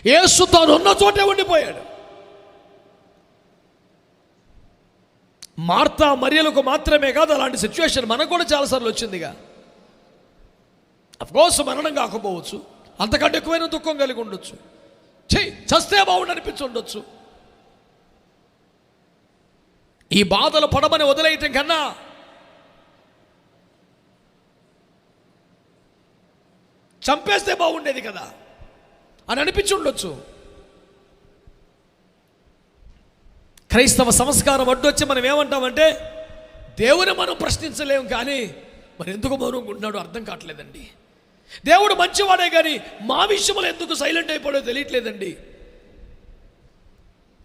యేసు తాను ఉన్న చోటే ఉండిపోయాడు. మార్తా మరియలకు మాత్రమే కాదు, అలాంటి సిచ్యువేషన్ మనకు కూడా చాలాసార్లు వచ్చిందిగా. అఫ్కోర్స్ మరణం కాకపోవచ్చు, అంతకంటే ఎక్కువైన దుఃఖం కలిగి ఉండొచ్చు, చస్తే బాగుండు అనిపించి ఉండొచ్చు. ఈ బాధలు పడమని వదిలేయటం కన్నా చంపేస్తే బాగుండేది కదా అని అనిపించి ఉండొచ్చు. క్రైస్తవ సంస్కారం అడ్డొచ్చి మనం ఏమంటామంటే, దేవుని మనం ప్రశ్నించలేము, కానీ మరి ఎందుకు మౌనంగా ఉన్నాడో అర్థం కావట్లేదండి. దేవుడు మంచివాడే కానీ మా విషయంలో ఎందుకు సైలెంట్ అయిపోయాడో తెలియట్లేదండి.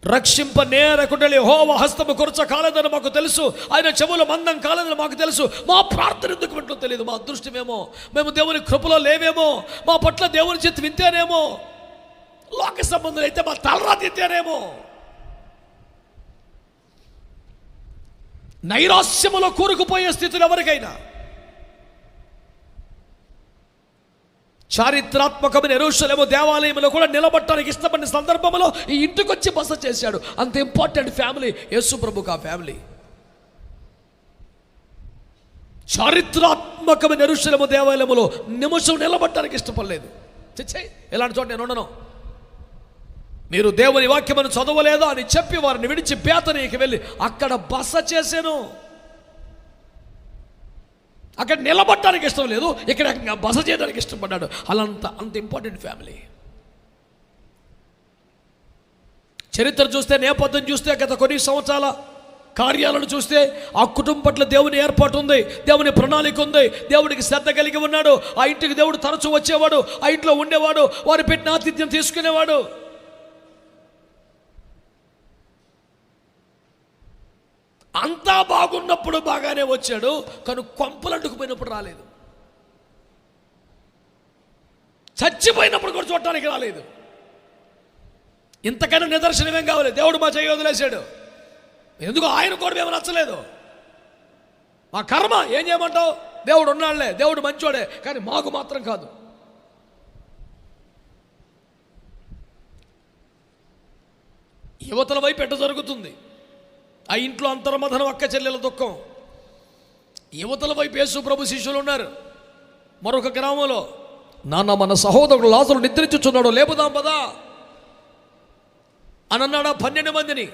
రక్షింప నేరకుండలే యెహోవా హస్తము కొరచ కాలేదని మాకు తెలుసు, ఆయన చెవుల మందం కాలేదని మాకు తెలుసు. మా ప్రార్థన ఎందుకు వింటో తెలియదు. మా అదృష్టమేమో, మేము దేవుని కృపలో లేవేమో, మా పట్ల దేవుని చేతి వింతేనేమో, లోక సంబంధులు అయితే మా తలరాతి ఎత్తేనేమో. నైరాశ్యములో కూరుకుపోయే స్థితులు ఎవరికైనా, చారిత్రాత్మకమైన యెరూషలేము దేవాలయంలో కూడా నిలబడటానికి ఇష్టపడిన సందర్భంలో ఈ ఇంటికి వచ్చి బస చేశాడు. అంత ఇంపార్టెంట్ ఫ్యామిలీ యేసు ప్రభుకు ఆ ఫ్యామిలీ. చారిత్రాత్మకమైన యెరూషలేము దేవాలయంలో నిమిషం నిలబడటానికి ఇష్టపడలేదు. ఎలాంటి చోట నేను ఉండను, మీరు దేవుని వాక్యమును చదవలేదా అని చెప్పి వారిని విడిచి బేతనీకి వెళ్ళి అక్కడ బస చేశాను. అక్కడ నిలబడటానికి ఇష్టం లేదు, ఇక్కడ బస చేయడానికి ఇష్టపడ్డాడు. అంత ఇంపార్టెంట్ ఫ్యామిలీ. చరిత్ర చూస్తే, నేపథ్యం చూస్తే, గత కొన్ని సంవత్సరాల కార్యాలను చూస్తే ఆ కుటుంబం పట్ల దేవుని ఏర్పాటు ఉంది, దేవుని ప్రణాళిక ఉంది, దేవుడికి శ్రద్ధ కలిగి ఉన్నాడు. ఆ ఇంటికి దేవుడు తరచూ వచ్చేవాడు, ఆ ఇంట్లో ఉండేవాడు, వారు పెట్టిన ఆతిథ్యం తీసుకునేవాడు. అంతా బాగున్నప్పుడు బాగానే వచ్చాడు, కానీ కొంపలు అడ్డుకుపోయినప్పుడు రాలేదు. చచ్చిపోయినప్పుడు కూడా చూడటానికి రాలేదు. ఇంతకన్నా నిదర్శనం ఏం కావాలి? దేవుడు మా చేయి వదిలేశాడు, ఎందుకు ఆయన కూడా మేము నచ్చలేదు, మా కర్మ, ఏం చేయమంటావు? దేవుడు ఉన్నాడులే, దేవుడు మంచోడే, కానీ మాకు మాత్రం కాదు. యువతల వైపు ఎట్ట జరుగుతుంది? ఆ ఇంట్లో అంతర్మథనం, అక్క చెల్లెల దుఃఖం. యువతల వైపు యేసు ప్రభు శిష్యులు ఉన్నారు. మరొక గ్రామంలో, నాన్న మన సహోదరుడు లాజరు నిద్రించుచున్నాడు, లేపుదాం పదా అని అన్నాడు 12 మందిని.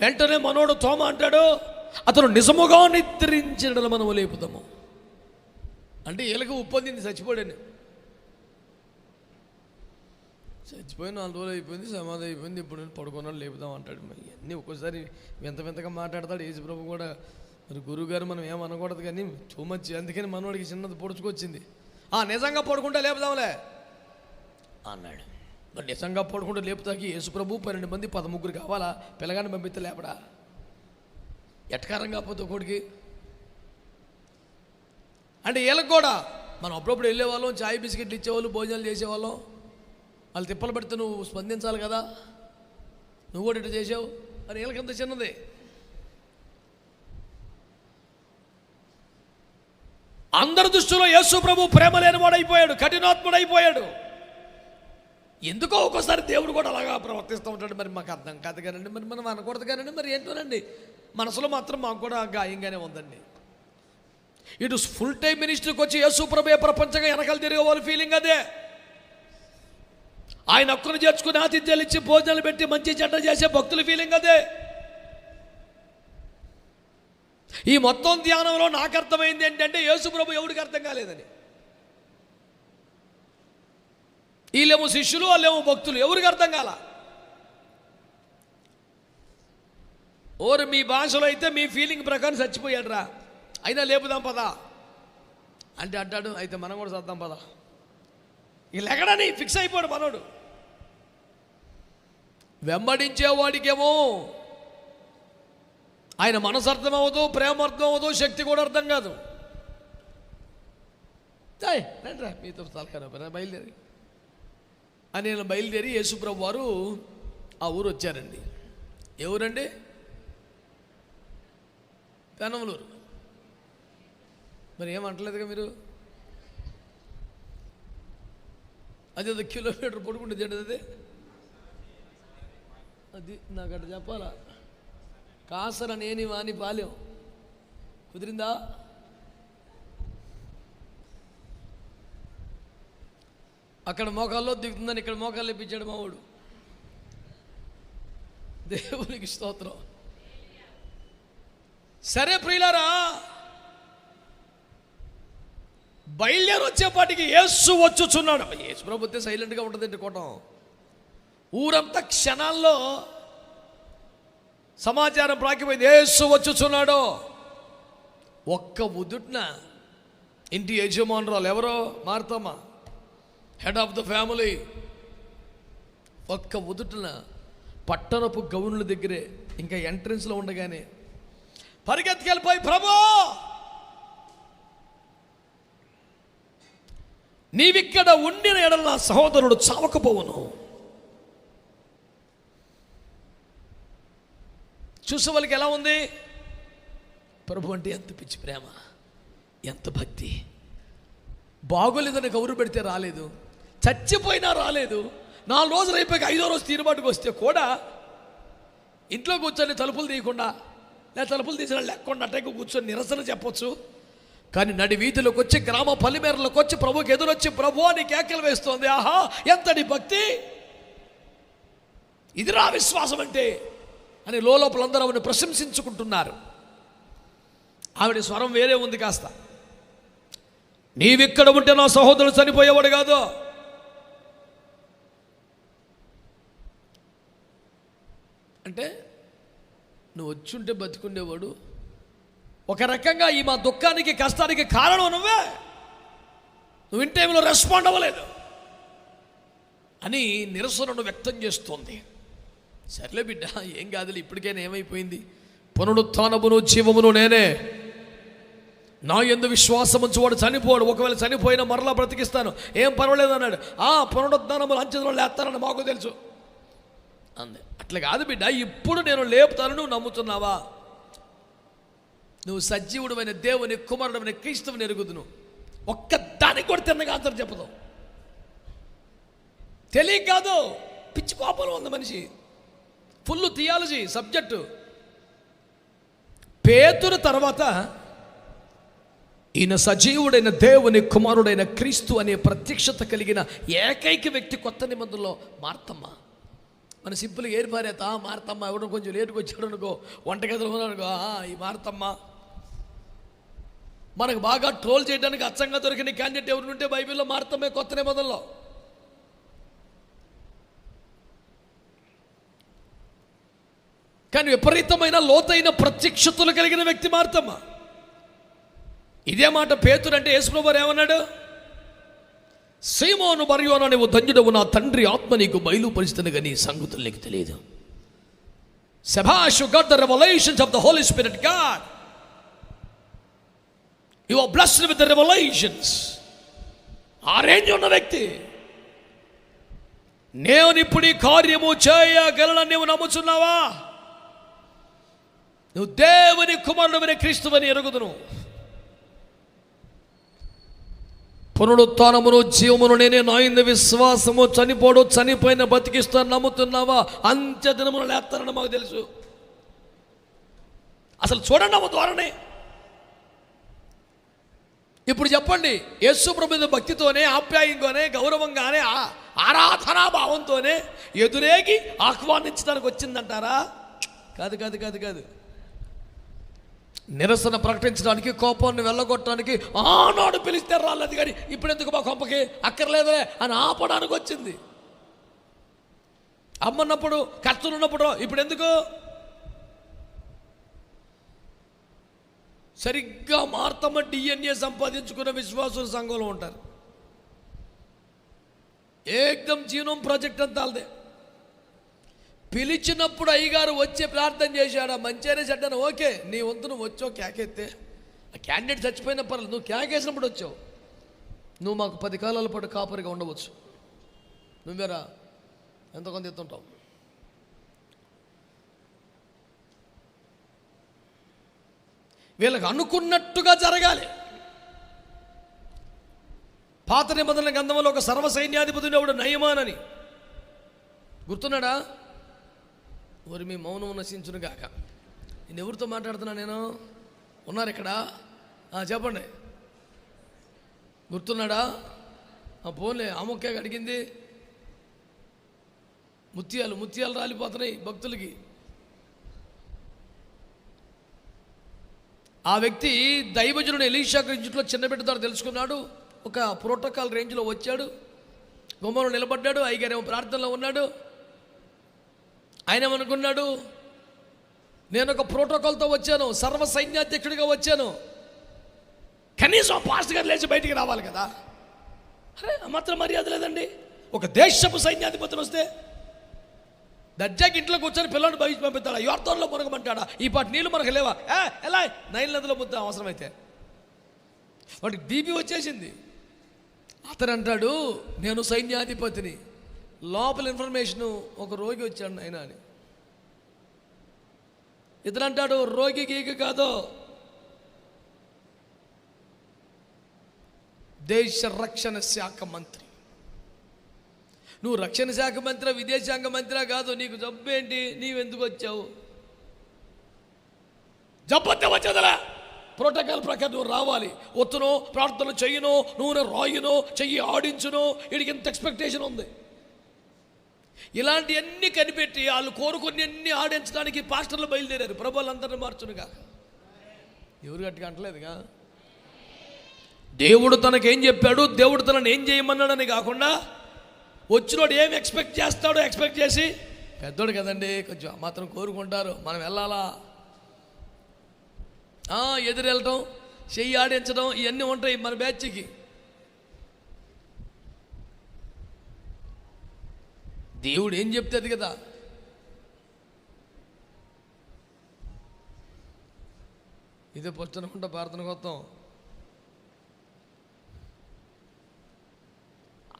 వెంటనే మనోడు తోమ అంటాడు, అతను నిజముగా నిద్రించడం మనము లేపుదాము అంటే ఎలుక ఉప్పొందింది, చచ్చిపోయాడు. చచ్చిపోయి 4 రోజులు అయిపోయింది, సమాధి అయిపోయింది, ఇప్పుడు పడుకున్నాడు, లేపుదాం అంటాడు. మరి అన్నీ ఒక్కోసారి వింతగా మాట్లాడతాడు యేసు ప్రభు కూడా. మరి గురువుగారు మనం ఏమనకూడదు, కానీ టూ మచ్. అందుకని మనోడికి చిన్నది పొడుచుకొచ్చింది. నిజంగా పడుకుంటే లేపుదాంలే అన్నాడు. మరి నిజంగా పడుకుంటే లేపుతాకి యేసు ప్రభు 12 మంది 13 కావాలా? పిల్లగాని పంపిస్తే లేపడా? ఎటకారం కాకపోతే ఒకటికి అంటే వీళ్ళకి కూడా మనం అప్పుడప్పుడు వెళ్ళేవాళ్ళం, చాయ్ బిస్కెట్లు ఇచ్చేవాళ్ళు, భోజనాలు చేసేవాళ్ళం. వాళ్ళు తిప్పలు పెడితే నువ్వు స్పందించాలి కదా, నువ్వు కూడా ఇట్లా చేసావు అని వీళ్ళకంత చిన్నది. అందరి దృష్టిలో యేసు ప్రభు ప్రేమ లేనివాడైపోయాడు, కఠినాత్ముడైపోయాడు. ఎందుకో ఒక్కోసారి దేవుడు కూడా అలాగా ప్రవర్తిస్తూ ఉంటాడు. మరి మాకు అర్థం కాదు కానండి, మరి మనం అనకూడదు కానండి, మరి ఏంటోనండి మనసులో మాత్రం మాకు కూడా గాయంగానే ఉందండి. ఇటు ఫుల్ టైం మినిస్ట్రీకి వచ్చి యేసు ప్రభు ప్రపంచంగా వెనకాల తిరిగే వాళ్ళ ఫీలింగ్ అదే. ఆయన హక్కును చేర్చుకుని ఆతిథ్యాలు ఇచ్చి భోజనాలు పెట్టి మంచి చెడ్డ చేసే భక్తుల ఫీలింగ్ అదే. ఈ మొత్తం ధ్యానంలో నాకు అర్థమైంది ఏంటంటే, యేసు ప్రభు ఎవరికి అర్థం కాలేదని. వీళ్ళేమో శిష్యులు, వాళ్ళేమో భక్తులు, ఎవరికి అర్థం కాల. ఓరు మీ భాషలో అయితే మీ ఫీలింగ్ ప్రకారం చచ్చిపోయాడు రా, అయినా లేపుదాం పదా అంటే అంటాడు, అయితే మనం కూడా చద్దాం పదా. వీళ్ళు ఎక్కడని ఫిక్స్ అయిపోయాడు మనోడు. వెంబడించేవాడికేమో ఆయన మనసు అర్థం అవ్వదు, ప్రేమ అర్థం అవ్వదు, శక్తి కూడా అర్థం కాదు. రండి రా మీతో తలకారు బయలుదేరి అని నేను బయలుదేరి యేసుప్రభు వారు ఆ ఊరు వచ్చారండి. ఏ ఊరండి? పెనమలూరు. మరి ఏమంటలేదుగా మీరు. అదే కిలోమీటర్ పడుకుంటుంది అది అది నాకు అట్లా చెప్పాలా. కాసర నేని వాని పాలెం కుదిరిందా? అక్కడ మోకాల్లో దిగుతుందని ఇక్కడ మోకాళ్ళు ఇప్పించాడు మావాడు. దేవునికి స్తోత్రం. సరే ప్రియులారా, బయలుదేరి వచ్చేపాటికి యేసు వచ్చుచున్నాడు. యేసు ప్రభుత్వం సైలెంట్గా ఉంటుందండి కోటం. ఊరంతా క్షణాల్లో సమాచారం ప్రాకిపోయింది, యేసు వచ్చుచున్నాడు. ఒక్క ఉదుట్న ఇంటి యజమానురాలు ఎవరో Marthamma, head of the family, ఒక్క ఉదుట్న పట్టణపు గౌనుల దగ్గరే ఇంకా ఎంట్రన్స్లో ఉండగానే పరిగెత్తుకెళ్ళిపోయి, ప్రభు నీవిక్కడ ఉండిన ఎడల నా సహోదరుడు చావకపోవును. చూసే వాళ్ళకి ఎలా ఉంది? ప్రభు అంటే ఎంత పిచ్చి ప్రేమ, ఎంత భక్తి. బాగోలేదని కౌరు పెడితే రాలేదు, చచ్చిపోయినా రాలేదు. 4 రోజులు అయిపోయి 5వ రోజు తీరుబాటుకు వస్తే కూడా ఇంట్లో కూర్చొని తలుపులు తీయకుండా, లేదా తలుపులు తీసిన లేకుండా అట్టే కూర్చొని నిరసన చెప్పొచ్చు. కానీ నడి వీధిలోకి వచ్చి, గ్రామ పల్లిమేరలోకి వచ్చి ప్రభుకి ఎదురొచ్చి ప్రభు అని కేకలు వేస్తోంది. ఆహా, ఎంతటి భక్తి! ఇది రా విశ్వాసం అంటే అని లోపలందరూ ఆవిడని ప్రశంసించుకుంటున్నారు. ఆవిడ స్వరం వేరే ఉంది కాస్త. నీవిక్కడ ఉంటే నా సహోదరుడు చనిపోయేవాడు కాదు. అంటే నువ్వు వచ్చుంటే బతుకుండేవాడు. ఒక రకంగా ఈ మా దుఃఖానికి కష్టానికి కారణం నువ్వే, నువ్వు ఇన్ టైంలో రెస్పాండ్ అవ్వలేదు అని నిరసనను వ్యక్తం చేస్తోంది. సర్లే బిడ్డ, ఏం కాదులే, ఇప్పటికైనా ఏమైపోయింది? పునరుత్థానమును జీవమును నేనే, నా యందు విశ్వాసం ఉంచువాడు చనిపోడు, ఒకవేళ చనిపోయినా మరలా బ్రతికిస్తాను, ఏం పర్వాలేదు అన్నాడు. పునరుత్థానములు అంచెదలో లేస్తానని మాకు తెలుసు అంది. అట్లా కాదు బిడ్డ, ఇప్పుడు నేను లేపుతాను, నువ్వు నమ్ముతున్నావా? నువ్వు సజీవుడమైన దేవుని కుమారుడమైన క్రీస్తువుని ఎరుగుదును. ఒక్క దానికి కూడా తిన్నగా ఆన్సర్ చెప్పదు. తెలియక కాదు, పిచ్చి కోపంలో ఉంది మనిషి. Full theology subject. పేతురు తర్వాత ఈయన సజీవుడైన దేవుని కుమారుడైన క్రీస్తు అనే ప్రత్యక్షత కలిగిన ఏకైక వ్యక్తి కొత్త నిబంధనలో మార్తమ్మ. మన సింపుల్గా ఏర్పారేత మార్తమ్మ, ఎవడో కొంచెం లేటుకు వచ్చాడు అనుకో, వంటగదిలో అనుకో, ఈ మార్తమ్మ. మనకు బాగా ట్రోల్ చేయడానికి అచ్చంగా దొరికిన క్యాండిడేట్ ఎవరు ఉంటే బైబిల్లో మార్తమ్మే కొత్త నిబంధనలో. కానీ విపరీతమైన లోతైన ప్రత్యక్షతలు కలిగిన వ్యక్తి మార్తమ్మ. ఇదే మాట పేతురు అంటే యేసుప్రభువు ఏమన్నాడు? సీమోను బర్యోనా, నీవు ధన్యుడవు, నా తండ్రి ఆత్మ నీకు బయలుపరిస్తున్నగా నీ సంగతులు నీకు తెలియదు. Shabash, you got the revelations of the Holy Spirit God. You are blessed with the revelations. ఆ రేంజ్ ఉన్న వ్యక్తి. నేను ఇప్పుడు ఈ కార్యము చేయగలను నీవు నమ్ముచున్నావా? నువ్వు దేవుని కుమారుడైన క్రీస్తువని ఎరుగుదును. పునరుత్థానమును జీవమును నేనే, నా యందు విశ్వాసము చనిపోడు, చనిపోయిన బతికిస్తాను నమ్ముతున్నావా? అంత్య దినమును లేస్తానని మాకు తెలుసు. అసలు చూడండి అమ్మ ద్వారానే. ఇప్పుడు చెప్పండి, యేసు ప్రభు మీద భక్తితోనే, ఆప్యాయంగానే, గౌరవంగానే, ఆరాధనా భావంతోనే ఎదురేగి ఆహ్వానించడానికి వచ్చిందంటారా? కాదు కాదు కాదు కాదు. నిరసన ప్రకటించడానికి, కోపాన్ని వెళ్ళగొట్టడానికి ఆనాడు పిలిస్తే రాలేదు, కానీ ఇప్పుడు ఎందుకు మా కొంపకి అక్కర్లేదులే అని ఆపడానికి వచ్చింది. అమ్మన్నప్పుడు, కష్టం ఉన్నప్పుడు, ఇప్పుడు ఎందుకు? సరిగ్గా మార్తమ్మ DNA సంపాదించుకున్న విశ్వాసుల సంఘంలో ఉంటారు. ఏకదం జీనోం ప్రాజెక్ట్ అంతా వాళ్ళదే. పిలిచినప్పుడు అయ్యగారు వచ్చి ప్రార్థన చేశాడు, మంచిగానే చెడ్డాను, ఓకే నీ వంతు నువ్వు వచ్చావు కేకెత్తే. ఆ క్యాండిడేట్ చచ్చిపోయిన పర్లేదు, నువ్వు కేకేసినప్పుడు వచ్చావు. నువ్వు మాకు 10 కాలాల పాటు కాపరిగా ఉండవచ్చు, నువ్వేరా ఎంతమంది ఎత్తుంటావు. వీళ్ళకి అనుకున్నట్టుగా జరగాలి. పాత నిబంధనల గ్రంథంలో ఒక సర్వ సైన్యాధిపతి ఎవడు నయమానని గుర్తున్నాడా? మరి మీ మౌనం నశించును గాక. నేను ఎవరితో మాట్లాడుతున్నా? నేను ఉన్నారు ఇక్కడ, చెప్పండి. గుర్తున్నాడా? పోన్లే, ఆమొక్కే అడిగింది. ముత్యాలు రాలిపోతున్నాయి భక్తులకి. ఆ వ్యక్తి దైవజనుడు ఎలీషా ఇంట్లో చిన్న బిడ్డ ద్వారా తెలుసుకున్నాడు. ఒక ప్రోటోకాల్ రేంజ్లో వచ్చాడు, గుమ్మంలో నిలబడ్డాడు. అయ్యగారేమో ప్రార్థనలో ఉన్నాడు. ఆయన ఏమనుకున్నాడు, నేను ఒక ప్రోటోకాల్తో వచ్చాను, సర్వ సైన్యాధ్యక్షుడిగా వచ్చాను, కనీసం పాస్టర్ గారు లేచి బయటికి రావాలి కదా. అరే మాత్రం మర్యాద లేదండి. ఒక దేశపు సైన్యాధిపతిని వస్తే దర్జాకి ఇంట్లో కూర్చొని పిల్లల్ని బయట పంపిస్తాడా? యోర్దానులో మునగమంటాడా? ఈ పాటి నీళ్ళు మనకు లేవా? ఎలా నైల్ నదిలో ముద్ద అవసరమైతే. వాడికి బీపీ వచ్చేసింది. అతను అంటాడు, నేను సైన్యాధిపతిని. లోపల ఇన్ఫర్మేషను ఒక రోగి వచ్చాడు నాయన అని. ఇతను అంటాడు, రోగి గీకి కాదు, దేశ రక్షణ శాఖ మంత్రి. నువ్వు రక్షణ శాఖ మంత్రి, విదేశాంగ మంత్రి కాదు. నీకు జబ్బు ఏంటి? నీవెందుకు వచ్చావు? జబ్బొత్తే వచ్చేదలా. ప్రోటోకాల్ ప్రకారం నువ్వు రావాలి. ఒత్తునో, ప్రార్థనలు చెయ్యను, నూనె రాయునో, చెయ్యి ఆడించునో, వీడికి ఎంత ఎక్స్పెక్టేషన్ ఉంది. ఇలాంటివన్నీ కనిపెట్టి వాళ్ళు కోరుకుని అన్ని ఆడించడానికి పాస్టర్లు బయలుదేరారు. ప్రభువులందరినీ మార్చునుగా. ఎవరు గట్టిగా అంటలేదుగా. దేవుడు తనకేం చెప్పాడు, దేవుడు తనని ఏం చేయమన్నాడని కాకుండా వచ్చినోడు ఏం ఎక్స్పెక్ట్ చేస్తాడో ఎక్స్పెక్ట్ చేసి, పెద్దోడు కదండి కొంచెం మాత్రం కోరుకుంటారు, మనం వెళ్ళాలా, ఎదురెళ్ళటం, చెయ్యి ఆడించడం, ఇవన్నీ ఉంటాయి మన బ్యాచ్కి. దేవుడు ఏం చెప్తే అది కదా. ఇదే పొచ్చనుకుంటా ప్రార్థన కొత్తం.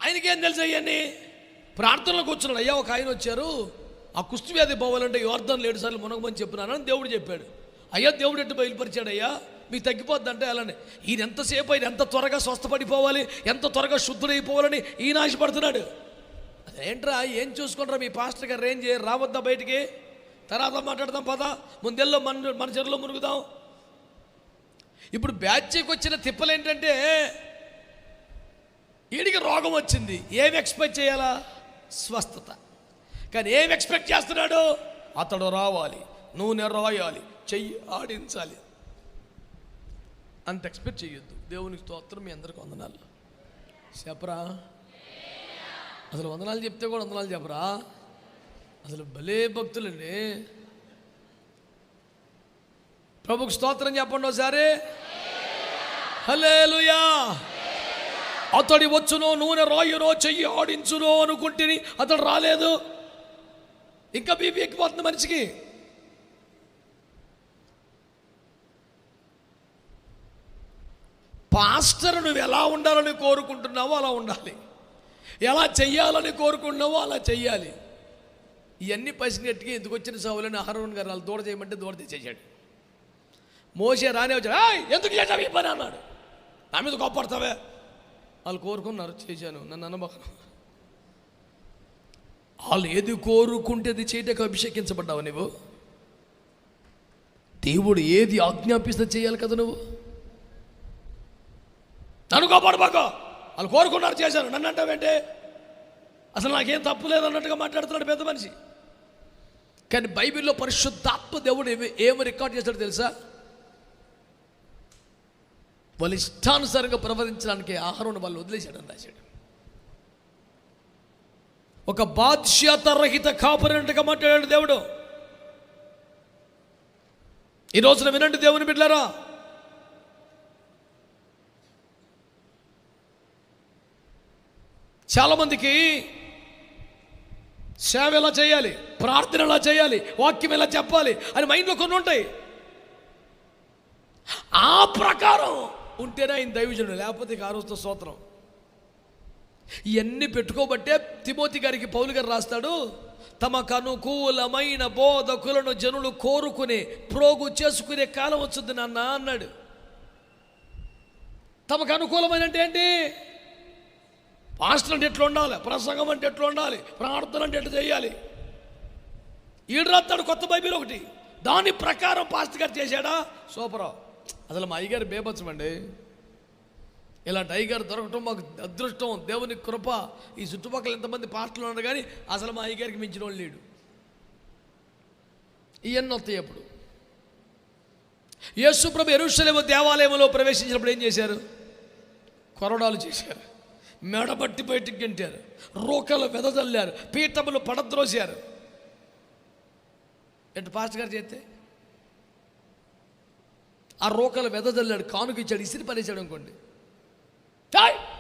ఆయనకేం తెలుసు అవన్నీ? ప్రార్థనలో కూర్చున్నాడు. అయ్యా ఒక ఆయన వచ్చారు, ఆ కుష్టి వ్యాధి పోవాలంటే యోర్దాను 7 సార్లు మునగమని చెప్పినానని దేవుడు చెప్పాడు. అయ్యా దేవుడు ఎట్టు బయలుపరిచాడు? అయ్యా మీకు తగ్గిపోద్ది అంటే అలానే. ఈయన ఎంతసేపు ఆయన ఎంత త్వరగా స్వస్థపడిపోవాలి, ఎంత త్వరగా శుద్ధుడైపోవాలని ఈయన ఆశపడుతున్నాడు. అదేంట్రా, ఏం చూసుకుంటారా మీ పాస్టర్ గారు? ఏం చేయరు, రావద్దా బయటికి, తర్వాత మాట్లాడదాం, పదా ముందెల్లో మన చెరువులో మునుగుదాం. ఇప్పుడు బ్యాచ్కి వచ్చిన తిప్పలు ఏంటంటే, వీడికి రోగం వచ్చింది, ఏం ఎక్స్పెక్ట్ చేయాలా? స్వస్థత. కానీ ఏం ఎక్స్పెక్ట్ చేస్తున్నాడు? అతడు రావాలి, నూనె రాయాలి, చెయ్యి ఆడించాలి. అంత ఎక్స్పెక్ట్ చేయొద్దు. దేవునికి స్తోత్రం. మీ అందరికి వందనాలు చెప్పరా? అసలు వందనాలు చెప్తే కూడా వందనాలు చెప్పరా? అసలు భలే భక్తులండి. ప్రభుకు స్తోత్రం చెప్పండి ఒకసారి. హల్లెలూయా. అతడి వచ్చునో, నూనె రాయునో, చెయ్యి ఆడించునో అనుకుంటే అతడు రాలేదు. ఇంకా బీపీ ఎక్కిపోతుంది మనిషికి. పాస్టర్ నువ్వు ఎలా ఉండాలని కోరుకుంటున్నావో అలా ఉండాలి, ఎలా చెయ్యాలని కోరుకుంటున్నావో అలా చెయ్యాలి. ఇవన్నీ పసినట్టుగా ఎందుకు వచ్చిన సౌలని అహరోన్ గారు వాళ్ళు దూడ చేయమంటే దూడ తెచ్చేసాడు. మోసే రానే వచ్చాడు, ఎందుకు చేసావు ఈ పని అన్నాడు. నా మీద కోపడతావే? వాళ్ళు కోరుకున్నారు, చేశాను, నన్ను అనబోను. వాళ్ళు ఏది కోరుకుంటే అది చేయటకు అభిషేకించబడ్డావు నువ్వు. దేవుడు ఏది ఆజ్ఞాపిస్తే చేయాలి కదా నువ్వు. నన్ను కోపడబాకో, వాళ్ళు కోరుకున్నారు, చేశాను, నన్ను అంటావేంటే? అసలు నాకేం తప్పు లేదన్నట్టుగా మాట్లాడుతున్నాడు పెద్ద మనిషి. కానీ బైబిల్లో పరిశుద్ధాత్మ దేవుడు ఏమి రికార్డ్ చేస్తాడో తెలుసా? వాళ్ళు ఇష్టానుసారంగా ప్రవర్తించడానికి ఆహారం వాళ్ళు వదిలేశాడని రాశాడు. ఒక బాధ్యతారహిత కాపరినట్టుగా మాట్లాడాడు దేవుడు. ఈ రోజున వినండి దేవుని బిడ్డలారా, చాలామందికి సేవ ఎలా చేయాలి, ప్రార్థన ఎలా చేయాలి, వాక్యం ఎలా చెప్పాలి అని మైండ్లో కొన్ని ఉంటాయి. ఆ ప్రకారం ఉంటేనే ఆయన దైవజనుడు, లేకపోతే ఆ రోజుతో స్తోత్రం. ఇవన్నీ పెట్టుకోబట్టే తిమోతి గారికి పౌలు గారు రాస్తాడు, తమకు అనుకూలమైన బోధకులను జనులు కోరుకునే ప్రోగు చేసుకునే కాలం వచ్చింది నాన్న అన్నాడు. తమకు అనుకూలమైన అంటే ఏంటి? పాస్టర్ అంటే ఎట్లా ఉండాలి, ప్రసంగం అంటే ఎట్లా ఉండాలి, ప్రార్థన అంటే ఎట్లా చేయాలి. ఈడు రాస్తాడు కొత్త బైబిల్ ఒకటి, దాని ప్రకారం పాస్టర్ గారు చేశాడా సూపర్. అసలు మా అయ్యగారు బేబచ్చమండి. ఇలాంటి అయ్యగారు దొరకటం మాకు అదృష్టం, దేవుని కృప. ఈ చుట్టుపక్కల ఎంతమంది పాస్టర్లు ఉన్నారు కానీ అసలు మా అయ్యగారికి మించిన వాళ్ళు లేడు. ఇవన్నీ వస్తాయి. అప్పుడు యేసు ప్రభు యెరూషలేము దేవాలయంలో ప్రవేశించినప్పుడు ఏం చేశారు? కొరడాలు చేశారు, మెడబట్టి బయటికి గెంటారు, రోకలు వెదజల్లారు, పీఠములు పడద్రోశారు. ఎటు పాస్టర్ గారు చేస్తే ఆ రోకలు వెదజల్లాడు, కానుక ఇచ్చాడు, ఇసిరి పడేసాడు అనుకోండి.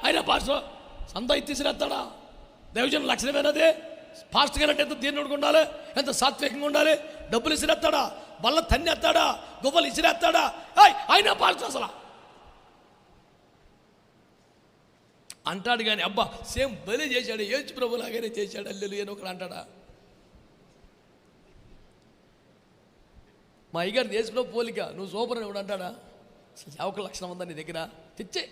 అయినా పాస్టర్ సంత తీసిరేస్తాడా? దైవజనం లక్షణమేనదే. పాస్టర్ గారు అంటే ఎంత దీనుడిగా ఉండాలి, ఎంత సాత్వికంగా ఉండాలి. డబ్బులు ఇసిరేస్తాడా, బల్ల తన్నేస్తాడా, గువ్వలు ఇసిరేస్తాడా? అయినా పాస్టర్ అసలు అంటాడు కానీ అబ్బా సేమ్ బలి చేశాడు, యేసు ప్రభు లాగానే చేశాడు హల్లెలూయా అని ఒకడు అంటాడా? మా అయ్యగారు యేసు ప్రభు పోలిక, నువ్వు సూపర్ అని ఎవడు అంటాడా? సేవకుల లక్షణం ఉందా నీ దగ్గర? తెచ్చే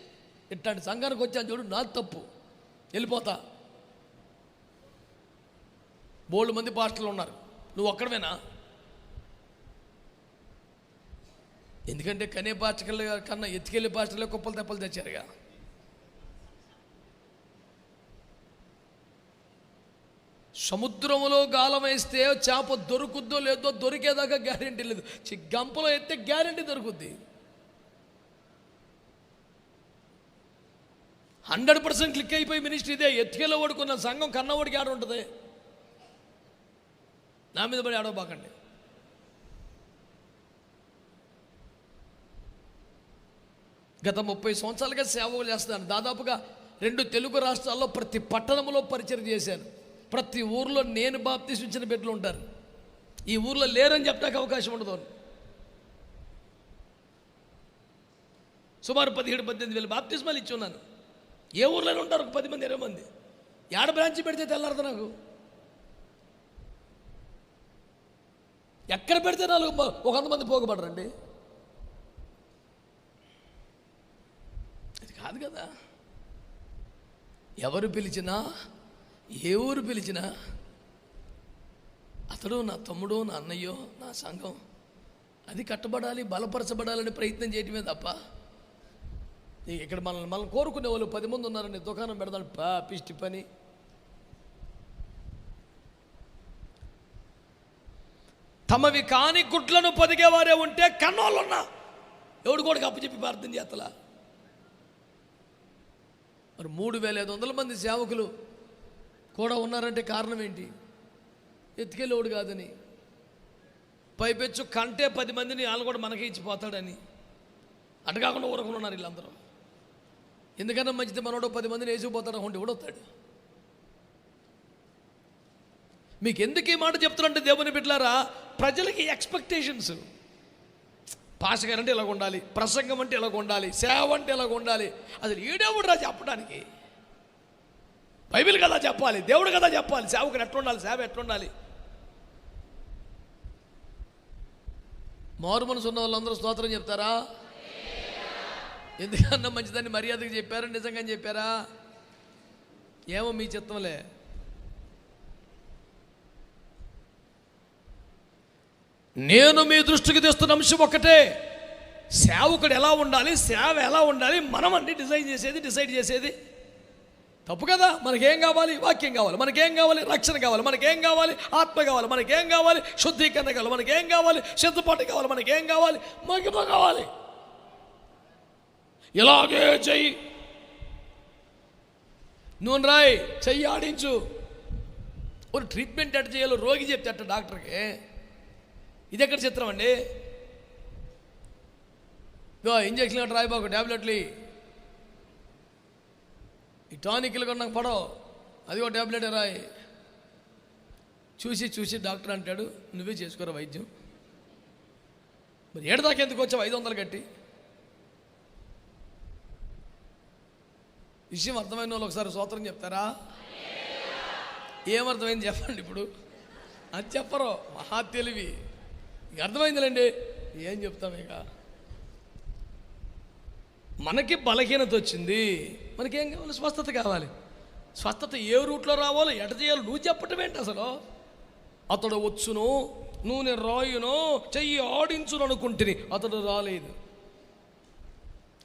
ఇట్లాంటి సంఘానికి వచ్చాను చూడు, నాది తప్పు, వెళ్ళిపోతా. బోల్డ్ మంది పాస్టర్లు ఉన్నారు, నువ్వు ఒక్కడవేనా? ఎందుకంటే కనే పాస్టర్ల కన్నా ఎత్తుకెళ్ళి పాస్టర్లే కుప్పలు తెప్పలు తెచ్చారుగా. సముద్రంలో గాలం వేస్తే చేప దొరుకుద్దో లేదో, దొరికేదాకా గ్యారెంటీ లేదు. గంపలో ఎత్తే గ్యారెంటీ దొరుకుద్ది. 100% క్లిక్ అయిపోయి మినిస్ట్రీ ఇదే. ఎత్తుకెళ్ళ ఓడుకున్న సంఘం కన్నవాడికి ఆడ ఉంటుంది. నా మీద పడి ఆడవబాకండి. గత 30 సంవత్సరాలుగా సేవలు చేస్తాను. దాదాపుగా 2 తెలుగు రాష్ట్రాల్లో ప్రతి పట్టణంలో పరిచయం చేశాను. ప్రతి ఊర్లో నేను బాప్తీసం ఇచ్చిన బిడ్డలు ఉంటారు. ఈ ఊర్లో లేరని చెప్పడానికి అవకాశం ఉండదు. సుమారు 17-18 వేల బాప్తిస్మాలు ఇచ్చి ఉన్నాను. ఏ ఊర్లోనే ఉంటారు, 10 మంది 20 మంది. ఏడ బ్రాంచ్ పెడితే తెల్లారదు నాకు. ఎక్కడ పెడితే 100 మంది పోగబడరండి. అది కాదు కదా. ఎవరు పిలిచినా, ఏ ఊరు పిలిచినా అతడు నా తమ్ముడు, నా అన్నయ్యో, నా సంఘం అది కట్టబడాలి, బలపరచబడాలని ప్రయత్నం చేయటమే తప్ప ఇక్కడ మనల్ని కోరుకునే వాళ్ళు 10 మంది ఉన్నారని దుకాణం పెడతాడు పిష్టి పని. తమవి కాని గుడ్లను పొదిగేవారే ఉంటే కన్నోళ్ళున్నా ఎవడు కూడా అప్పచెప్పి ప్రార్థన చేస్తలా. మరి 3500 మంది సేవకులు కూడా ఉన్నారంటే కారణం ఏంటి? ఎత్తుకెళ్ళేవాడు కాదని, పైపెచ్చు కంటే 10 మందిని వాళ్ళు కూడా మనకే ఇచ్చిపోతాడని. అటు కాకుండా ఊరకుండా ఉన్నారు వీళ్ళందరూ. ఎందుకన్నా మంచిది మనోడు 10 మందిని వేసిపోతాడు అనుకుంటే ఎవడొస్తాడు? మీకు ఎందుకు ఈ మాట చెప్తారంటే దేవుని బిడ్డలారా, ప్రజలకి ఎక్స్పెక్టేషన్స్. పాస్టర్ గారు అంటే ఇలాగ ఉండాలి, ప్రసంగం అంటే ఇలాగ ఉండాలి, సేవ అంటే ఇలాగ ఉండాలి. అసలు ఈడేవుడు రా చెప్పడానికి? బైబిల్ కదా చెప్పాలి, దేవుడు కదా చెప్పాలి. సేవకుడు ఎట్లుండాలి, సేవ ఎట్లుండాలి? మారు మనసు ఉన్న వాళ్ళందరూ స్తోత్రం చెప్తారా? ఎందుకన్నా మంచిదాన్ని మర్యాదగా చెప్పారా, నిజంగా చెప్పారా? ఏమో మీ చిత్తంలే. నేను మీ దృష్టికి తెస్తున్న అంశం ఒక్కటే, సేవకుడు ఎలా ఉండాలి, సేవ ఎలా ఉండాలి, మనం అన్ని డిసైడ్ చేసేది తప్పు కదా. మనకేం కావాలి? వాక్యం కావాలి. మనకేం కావాలి? రక్షణ కావాలి. మనకేం కావాలి? ఆత్మ కావాలి. మనకేం కావాలి? శుద్ధీకరణ కావాలి. మనకేం కావాలి? సిద్ధపాటు కావాలి. మనకేం కావాలి? మహిమ కావాలి. ఇలాగే చెయ్యి, నూనె రాయి, చెయ్యి ఆడించు. ఒక ట్రీట్మెంట్ ఎట్ట చేయాలో రోగి చెప్తే అట్ట డాక్టర్కి. ఇది ఎక్కడ చిత్రం అండి? ఇంజక్షన్ అట్ట రాయిబాకు, ట్యాబ్లెట్లు, ఈ టానిక్లు కూడా నాకు పడవు, అది ఒక ట్యాబ్లెట్ రాయి. చూసి డాక్టర్ అంటాడు, నువ్వే చేసుకోరా వైద్యం. మరి ఏడదాకా ఎందుకు వచ్చావు 500 కట్టి? విషయం అర్థమైన వాళ్ళు ఒకసారి స్తోత్రం చెప్తారా? ఏమర్థమైంది చెప్పండి ఇప్పుడు. అది చెప్పరు, మహా తెలివి. ఇక అర్థమైందిలేండి, ఏం చెప్తాం ఇక. మనకి బలహీనత వచ్చింది, మనకేం కావాలి? స్వస్థత కావాలి. స్వస్థత ఏ రూట్లో రావాలో ఎట చేయాలో నువ్వు చెప్పటం ఏంటి అసలు? అతడు వచ్చును, నూనె రాయును, చెయ్యి ఆడించును అనుకుంటుని, అతడు రాలేదు.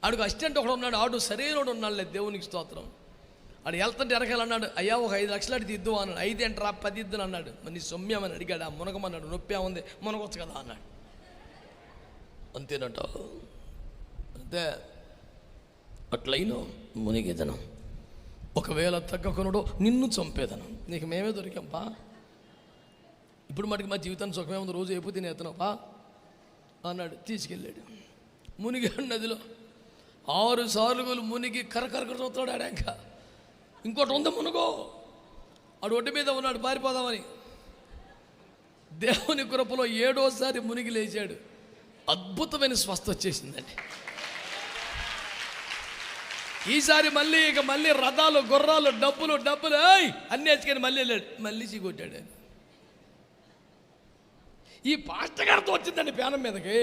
ఆడికి అసిస్టెంట్ ఒకడు ఉన్నాడు, ఆడు సరైనడు ఉన్నాడులే, దేవునికి స్తోత్రం. ఆడు వెళ్తుంటే ఎరకాలన్నాడు, అయ్యా ఒక 5 లక్షలు అడిగి ఇద్దు అన్నాడు. 5 ఏంట్రా 10 ఇద్దును అన్నాడు. మరి నీ సొమ్యమని అడిగాడు. మునగమన్నాడు. నొప్పి ఉంది, మునగొచ్చు కదా అన్నాడు. అంతేనట. అంతే, అట్లయినా మునిగేదనం. ఒకవేళ తగ్గకొనుడో నిన్ను చంపేదనం. నీకు మేమే దొరికాంపా. ఇప్పుడు మటుకు మా జీవితాన్ని సుఖమే ఉంది, రోజు ఎప్పుడు తినేతనపా అన్నాడు. తీసుకెళ్ళాడు. మునిగాడు నదిలో 6 సార్లు మునిగి కరకరకర చూస్తాడు. ఆడాక ఇంకోటి ఉంది, మునుగో. ఆడు ఒడ్డు మీద ఉన్నాడు, పారిపోదామని. దేవుని కృపలో 7వసారి మునిగి లేచాడు. అద్భుతమైన స్వస్థ వచ్చేసిందండి. ఈసారి మళ్ళీ రథాలు, గుర్రాలు, డబ్బులు అన్నీ వేసుకొని మళ్ళీ వెళ్ళాడు. మళ్ళీ చీకొట్టాడు. ఈ పాస్టర్ గారితో వచ్చిందండి ప్యానం మీదకి.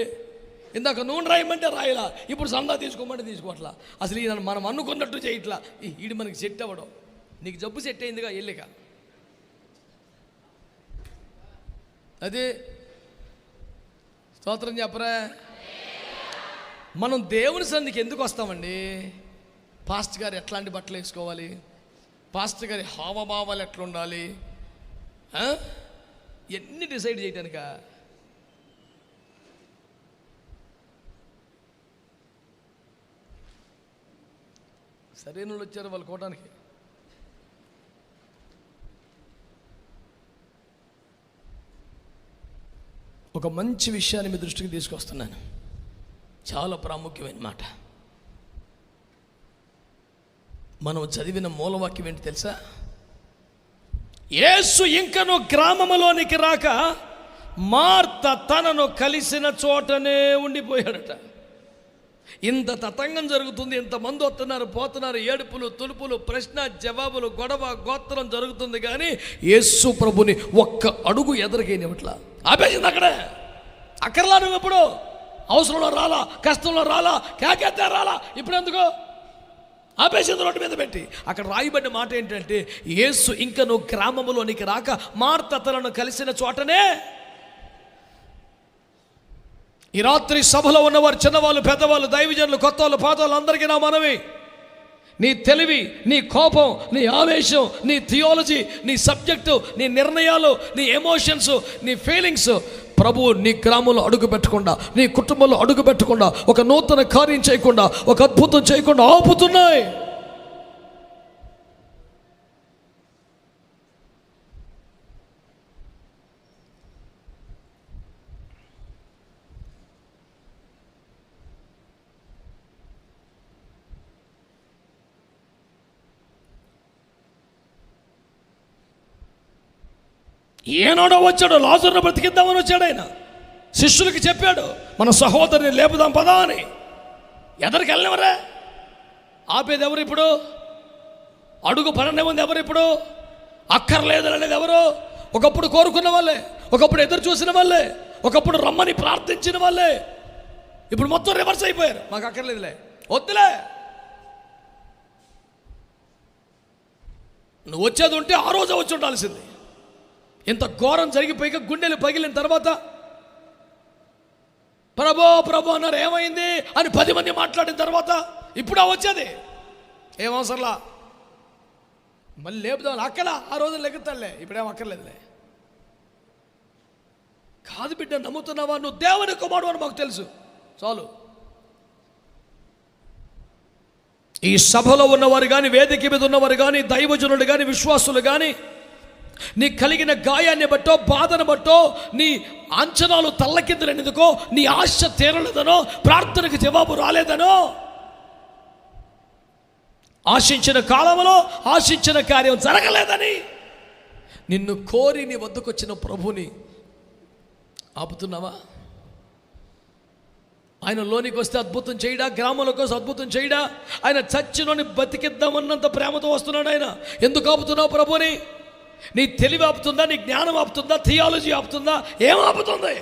ఇందాక నూనె రాయమంటే రాయలా, ఇప్పుడు సందా తీసుకోమంటే తీసుకోవట్లా. అసలు ఈయన మనం అనుకున్నట్టు చేయట్లా. ఈడు మనకి సెట్ అవ్వడం. నీకు జబ్బు సెట్ అయిందిగా, వెళ్ళిక. అదే స్తోత్రం చెప్పరా. మనం దేవుని సన్నిధికి ఎందుకు వస్తామండి? పాస్టర్ గారు ఎట్లాంటి బట్టలు వేసుకోవాలి, పాస్టర్ గారి హావభావాలు ఎట్లా ఉండాలి, ఎన్ని డిసైడ్ చేయటానిక? సరైన వాళ్ళు వచ్చారు వాళ్ళు కోటానికి. ఒక మంచి విషయాన్ని మీ దృష్టికి తీసుకొస్తున్నాను. చాలా ప్రాముఖ్యమైన మాట. మనం చదివిన మూలవాక్యం ఏంటి తెలుసా? యేసు ఇంకను గ్రామములోనికి రాక మార్త తనను కలిసిన చోటనే ఉండిపోయాడట. ఇంత తతంగం జరుగుతుంది, ఇంతమంది వస్తున్నారు, పోతున్నారు, ఏడుపులు, తులుపులు, ప్రశ్న జవాబులు, గొడవ, గోత్రం జరుగుతుంది. కానీ యేసు ప్రభుని ఒక్క అడుగు ఎదురుకైనట్లా ఆపేసింది అక్కడే. అక్కర్లా నువ్వు ఎప్పుడు అవసరంలో రాలా, కష్టంలో రాలా, కేకేస్తే రాలా, ఇప్పుడు ఎందుకు ఆపేసింది రోడ్డు మీద పెట్టి. అక్కడ రాయబడిన మాట ఏంటంటే, యేసు ఇంకా నువ్వు గ్రామములోనికి రాక మార్త తనను కలిసిన చోటనే. ఈ రాత్రి సభలో ఉన్నవారు, చిన్నవాళ్ళు, పెద్దవాళ్ళు, దైవజనులు, కొత్త వాళ్ళు, పాత వాళ్ళు, అందరికీ నా మనవి, నీ తెలివి, నీ కోపం, నీ ఆవేశం, నీ థియాలజీ, నీ సబ్జెక్టు, నీ నిర్ణయాలు, నీ ఎమోషన్స్, నీ ఫీలింగ్స్ ప్రభు నీ గ్రామంలో అడుగు పెట్టకుండా, నీ కుటుంబంలో అడుగు పెట్టకుండా, ఒక నూతన కార్యం చేయకుండా, ఒక అద్భుతం చేయకుండా ఆపుతున్నాయి. ఏనాడో వచ్చాడు, లాజరును బ్రతికిద్దామని వచ్చాడు. ఆయన శిష్యులకి చెప్పాడు, మన సహోదరిని లేపుదాం పదా అని. ఎదరికి వెళ్ళినవరే, ఆపేది ఎవరు ఇప్పుడు? అడుగు పడనే ఉంది ఎవరు ఇప్పుడు? అక్కర్లేదు అనేది ఎవరు? ఒకప్పుడు కోరుకున్న వాళ్ళే, ఒకప్పుడు ఎదురు చూసిన వాళ్ళే, ఒకప్పుడు రమ్మని ప్రార్థించిన వాళ్ళే. ఇప్పుడు మొత్తం రివర్స్ అయిపోయారు. మాకు అక్కర్లేదులే, వద్దులే. నువ్వు వచ్చేది ఉంటే ఆ రోజే వచ్చి ఉండాల్సింది. ఇంత ఘోరం జరిగిపోయాక గుండెలు పగిలిన తర్వాత ప్రభో ప్రభో అన్నారు. ఏమైంది అని 10 మంది మాట్లాడిన తర్వాత ఇప్పుడు వచ్చేది ఏం అవసరంలా, మళ్ళీ లేపుదాం అక్కడ ఆ రోజు లెక్కుతాడులే, ఇప్పుడేం అక్కర్లేదులే. కాదు బిడ్డ, నమ్ముతున్నావా? నువ్వు దేవుని కుమారుడు అని మాకు తెలుసు, చాలు. ఈ సభలో ఉన్నవారు కానీ, వేదిక మీద ఉన్నవారు కానీ, దైవజనులు కానీ, విశ్వాసులు కానీ, నీ కలిగిన గాయాన్ని బట్టో, బాధను బట్టో, నీ అంచనాలు తల్లకిందులెందుకో, నీ ఆశ తీరలేదనో, ప్రార్థనకు జవాబు రాలేదనో, ఆశించిన కాలంలో ఆశించిన కార్యం జరగలేదని నిన్ను కోరి నీ వద్దకొచ్చిన ప్రభుని ఆపుతున్నావా? ఆయన లోనికి వస్తే అద్భుతం చేయడా? గ్రామంలోకి వస్తే అద్భుతం చేయడా? ఆయన చచ్చినోని బతికిద్దామన్నంత ప్రేమతో వస్తున్నాడు. ఆయన ఎందుకు ఆపుతున్నావు ప్రభుని? నీ తెలివి ఆపుతుందా? నీ జ్ఞానం ఆపుతుందా? థియాలజీ ఆపుతుందా? ఏం ఆపుతుంది?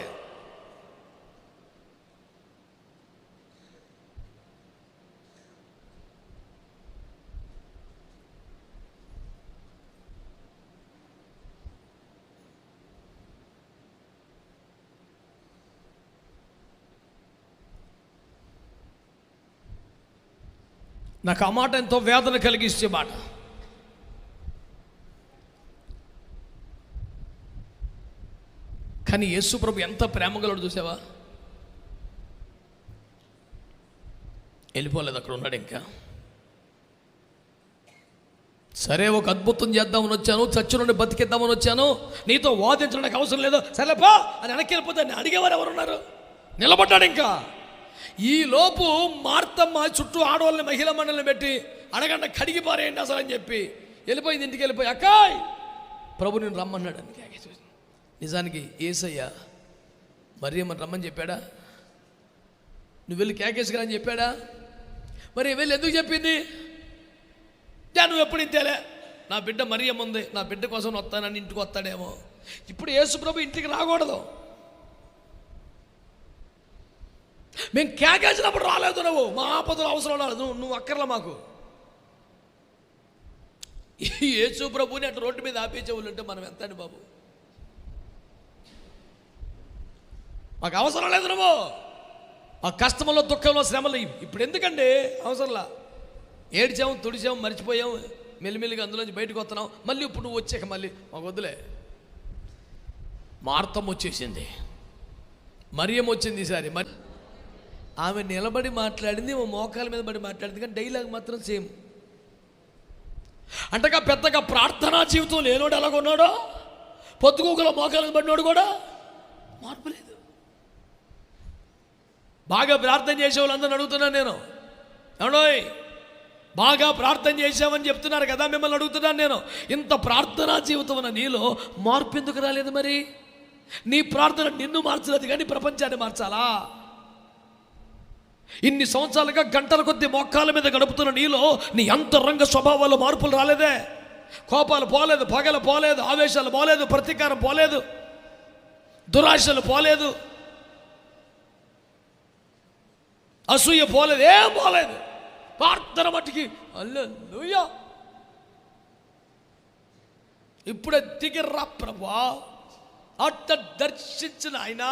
నాకు ఆ మాట ఎంతో వేదన కలిగిస్తే మాట. కానీ యేసు ప్రభు ఎంత ప్రేమగలడు చూసావా? వెళ్ళిపోలేదు, అక్కడ ఉన్నాడు ఇంకా. సరే, ఒక అద్భుతం చేద్దామని వచ్చాను, చచ్చు నుండి బతికిద్దామని వచ్చాను, నీతో వాదించడానికి అవసరం లేదు, సరేపా అని వెనక్కి వెళ్ళిపోతే అడిగేవారు ఎవరున్నారు? నిలబడ్డాడు ఇంకా. ఈ లోపు మార్తమ్మ చుట్టూ ఆడవాళ్ళని, మహిళా మండలిని పెట్టి అడగండి, కడిగి పారేయండి అసలు అని చెప్పి వెళ్ళిపోయింది. ఇంటికి వెళ్ళిపోయి, అక్కాయ్ ప్రభు నేను రమ్మన్నాడు అని. నిజానికి యేసయ్య మరియమ్మని రమ్మని చెప్పాడా? నువ్వు వెళ్ళి కేకేసుకురా అని చెప్పాడా? మరి వెళ్ళి ఎందుకు చెప్పింది? నువ్వు ఎప్పుడు ఇంతేలే, నా బిడ్డ మరియమ్మ ఉంది, నా బిడ్డ కోసం వస్తానని ఇంటికి వస్తాడేమో. ఇప్పుడు యేసు ప్రభు ఇంటికి రాకూడదు. మేము కేకేసినప్పుడు రాలేదు, నువ్వు మా ఆపదలు అవసరం రాలేదు, నువ్వు అక్కర్లా మాకు. యేసు ప్రభుని అటు రోడ్డు మీద ఆపేచేవాళ్ళు అంటే మనం ఎంత అండి బాబు? మాకు అవసరం లేదు, నువ్వు ఆ కష్టంలో, దుఃఖంలో, శ్రమలు ఇప్పుడు ఎందుకండి అవసరంలా. ఏడ్చాము, తుడిచాము, మర్చిపోయాము, మెల్లిమెల్లిగా అందులోంచి బయటకు వస్తున్నాం. మళ్ళీ ఇప్పుడు నువ్వు వచ్చాక మళ్ళీ మాకు వద్దులే. మార్తమ్మ వచ్చేసింది, మరియమ్మ వచ్చింది. ఈసారి మరి ఆమె నిలబడి మాట్లాడింది, మోకాల మీద పడి మాట్లాడింది, కానీ డైలాగ్ మాత్రం సేమ్. అంటగా పెద్దగా ప్రార్థనా జీవితం లేనోడు ఎలాగొన్నాడో, పొద్దుగూకలో మోకాల మీద పడినోడు కూడా మార్పు లేదు. బాగా ప్రార్థన చేసే వాళ్ళందరూ అడుగుతున్నాను నేను, ఏమండోయ్ బాగా ప్రార్థన చేసామని చెప్తున్నారు కదా, మిమ్మల్ని అడుగుతున్నాను నేను, ఇంత ప్రార్థనా జీవితం అన్న నీలో మార్పు ఎందుకు రాలేదు? మరి నీ ప్రార్థన నిన్ను మార్చలేదు కానీ ప్రపంచాన్ని మార్చాలా? ఇన్ని సంవత్సరాలుగా గంటల కొద్ది మోకాల మీద గడుపుతున్న నీలో నీ అంతరంగ స్వభావాల్లో మార్పులు రాలేదే? కోపాలు పోలేదు, పగలు పోలేదు, ఆవేశాలు పోలేదు, ప్రతీకారం పోలేదు, దురాశలు పోలేదు, అసూయ పోలేదు, ఏం పోలేదు. ప్రార్థన మట్టికి హల్లెలూయా. ఇప్పుడే దిగిర్రా ప్రభువా, అట్ట దర్శించిన ఆయన.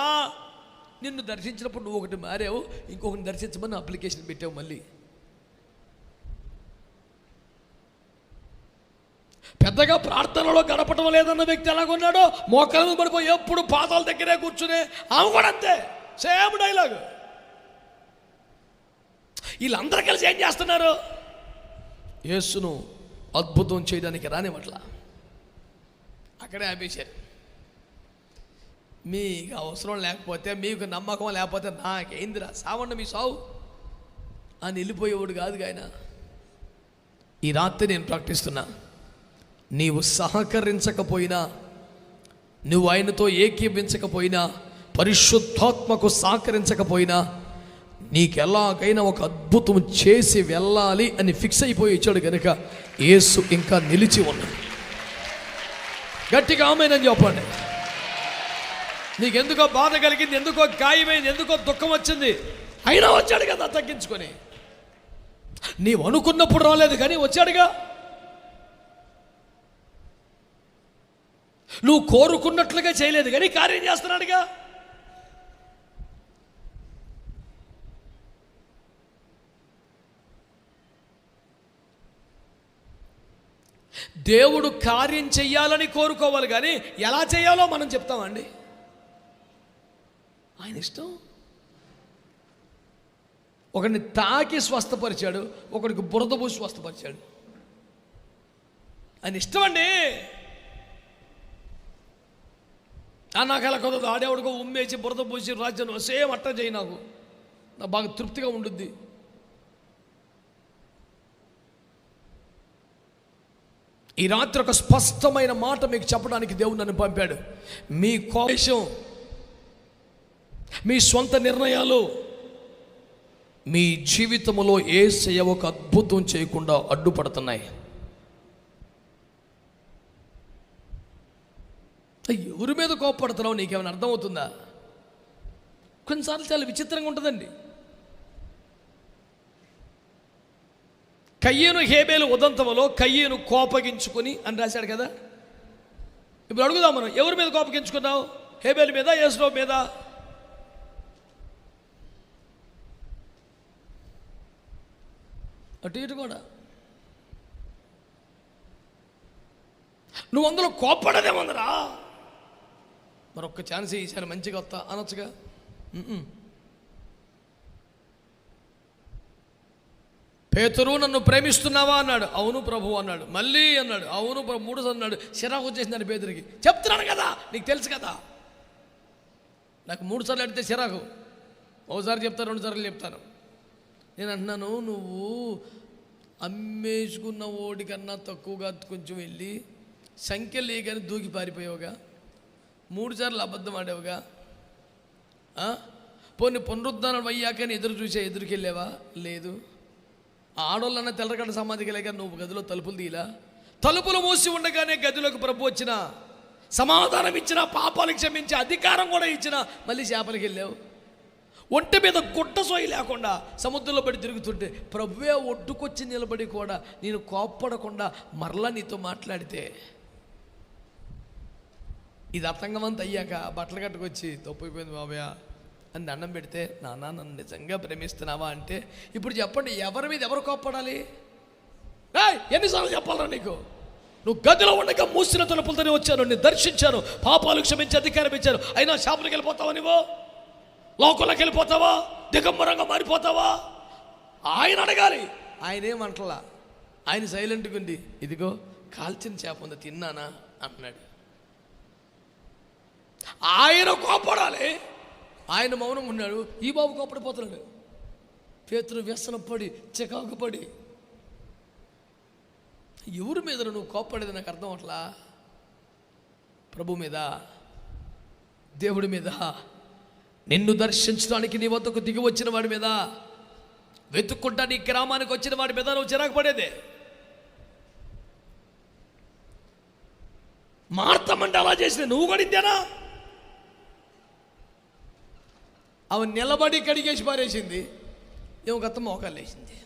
నిన్ను దర్శించినప్పుడు నువ్వు ఒకటి మారావు, ఇంకొకటి దర్శించమని అప్లికేషన్ పెట్టావు. మళ్ళీ పెద్దగా ప్రార్థనలో గడపడం లేదన్న వ్యక్తి ఎలాగొన్నాడో, మోకాళ్ళ మీద పడిపోయి ఎప్పుడు పాదాల దగ్గరే కూర్చునే ఆమె కూడా అంతే, సేమ్ డైలాగ్. వీళ్ళందరూ కలిసి ఏం చేస్తున్నారు? యేసును అద్భుతం చేయడానికి రానివ్వట్లా, అక్కడే ఆపేశారు. మీకు అవసరం లేకపోతే, మీకు నమ్మకం లేకపోతే నాకేందిరా, సావండి మీ సావు అని వెళ్ళిపోయేవాడు కాదు ఆయన. ఈ రాత్రి నేను ప్రకటిస్తున్నా, నీవు సహకరించకపోయినా, నువ్వు ఆయనతో ఏకీభించకపోయినా, పరిశుద్ధాత్మకు సహకరించకపోయినా, నీకెలాగైనా ఒక అద్భుతం చేసి వెళ్ళాలి అని ఫిక్స్ అయిపోయి ఇచ్చాడు కనుక యేసు ఇంకా నిలిచి ఉన్నాడు. గట్టిగా ఆమేనని చెప్పండి. నీకెందుకో బాధ కలిగింది, ఎందుకో గాయమైంది, ఎందుకో దుఃఖం వచ్చింది, అయినా వచ్చాడు కదా తగ్గించుకొని. నీవు అనుకున్నప్పుడు రాలేదు కానీ వచ్చాడుగా. నువ్వు కోరుకున్నట్లుగా చేయలేదు కానీ కార్యం చేస్తున్నాడుగా. దేవుడు కార్యం చెయ్యాలని కోరుకోవాలి కానీ ఎలా చేయాలో మనం చెప్తామండి, ఆయన ఇష్టం. ఒకడిని తాకి స్వస్థపరిచాడు, ఒకడికి బురద పూసి స్వస్థపరిచాడు, ఆయన ఇష్టం అండి. నాకు అలా కుదరదు, ఆడేవాడికో ఉమ్మేసి బురద పూసి రాజ్యం సేమ్ అట్ట చేయి, నాకు బాగా తృప్తిగా ఉండుద్ది. ఈ రాత్రి ఒక స్పష్టమైన మాట మీకు చెప్పడానికి దేవుడు నన్ను పంపాడు. మీ కోపం, మీ సొంత నిర్ణయాలు మీ జీవితంలో యేసయ్య ఒక అద్భుతం చేయకుండా అడ్డుపడుతున్నాయి. ఎవరి మీద కోపపడుతున్నావు నీకేమైనా అర్థమవుతుందా? కొన్నిసార్లు చాలా విచిత్రంగా ఉంటుందండి. కయ్యేను హేబేలు ఉదంతంలో కయ్యేను కోపగించుకుని అని రాశాడు కదా. ఇప్పుడు అడుగుదాం మనం, ఎవరి మీద కోపగించుకున్నావు? హేబేలు మీద, యేసు మీద? అటు ఇటు కూడా. నువ్వు అందులో కోప్పడదేమందరా, మరొక్క ఛాన్స్ ఈసారి మంచిగా వస్తా అనొచ్చుగా. పేతురు నన్ను ప్రేమిస్తున్నావా అన్నాడు. అవును ప్రభు అన్నాడు. మళ్ళీ అన్నాడు. అవును ప్రభు. 3 సార్లు అన్నాడు. చిరాకు వచ్చేసిందండి పేతురికి. చెప్తున్నాను కదా, నీకు తెలుసు కదా. నాకు 3 సార్లు అడిగితే చిరాకు. ఒకసారి చెప్తాను, 2 సార్లు చెప్తాను. నేను అంటున్నాను, నువ్వు అమ్మేసుకున్న ఓడికన్నా తక్కువగా కొంచెం వెళ్ళి సంఖ్యలు లేకని దూకి పారిపోయావుగా. 3 సార్లు అబద్ధం ఆడావుగా. పోనీ పునరుద్ధానం అయ్యాకని ఎదురుకి వెళ్ళావా? లేదు. ఆడోళ్ళన్న తెల్లగడ్డ సమాధికి లేక నువ్వు గదిలో తలుపులు తీలా. తలుపులు మూసి ఉండగానే గదిలోకి ప్రభు వచ్చిన, సమాధానం ఇచ్చిన, పాపాలు క్షమించి అధికారం కూడా ఇచ్చిన, మళ్ళీ చేపలకి వెళ్ళావు. ఒంటి మీద గుడ్డ సోయి లేకుండా సముద్రంలో పడి తిరుగుతుంటే ప్రభువే ఒడ్డుకొచ్చి నిలబడి కూడా నేను కోప్పడకుండా మరలా నీతో మాట్లాడితే, ఇది అర్థంగమంత అయ్యాక బట్టలు కట్టుకొచ్చి తప్పిపోయింది బాబయ్య అని దండం పెడితే, నాన్న నన్ను నిజంగా ప్రేమిస్తున్నావా అంటే, ఇప్పుడు చెప్పండి, ఎవరి మీద ఎవరు కోప్పడాలి? ఎన్నిసార్లు చెప్పాలా నీకు? నువ్వు గదిలో ఉండగా మూసిన తలుపులతోనే వచ్చాను, నేను దర్శించాను, పాపాలు క్షమించి అధికారం ఇచ్చాను, అయినా షాపులకు వెళ్ళిపోతావా? నువ్వు లోకంలోకి వెళ్ళిపోతావా? దిగంబరంగా మారిపోతావా? ఆయన అడగాలి. ఆయన ఏమంటలా, ఆయన సైలెంట్గా ఉంది. ఇదిగో కాల్చిన చేప ఉంది, తిన్నానా అంటున్నాడు. ఆయన కోపడాలి, ఆయన మౌనం ఉన్నాడు. ఈ బాబు కోపడిపోతున్నాడు. పేతురు వ్యసనపడి చికాకు పడి, ఎవరి మీద నువ్వు కోప్పడేది నాకు అర్థం అట్లా. ప్రభు మీద, దేవుడి మీద, నిన్ను దర్శించడానికి నీ వద్దకు దిగి వచ్చిన వాడి మీద, వెతుక్కుంటా నీ గ్రామానికి వచ్చిన వాడి మీద నువ్వు చిరాకు పడేదే. మార్తమంటే అలా చేసిన నువ్వు కడిందేనా? ఆమె నిలబడి కడిగేసి పారేసింది, ఏమో గత మోకాలు వేసింది.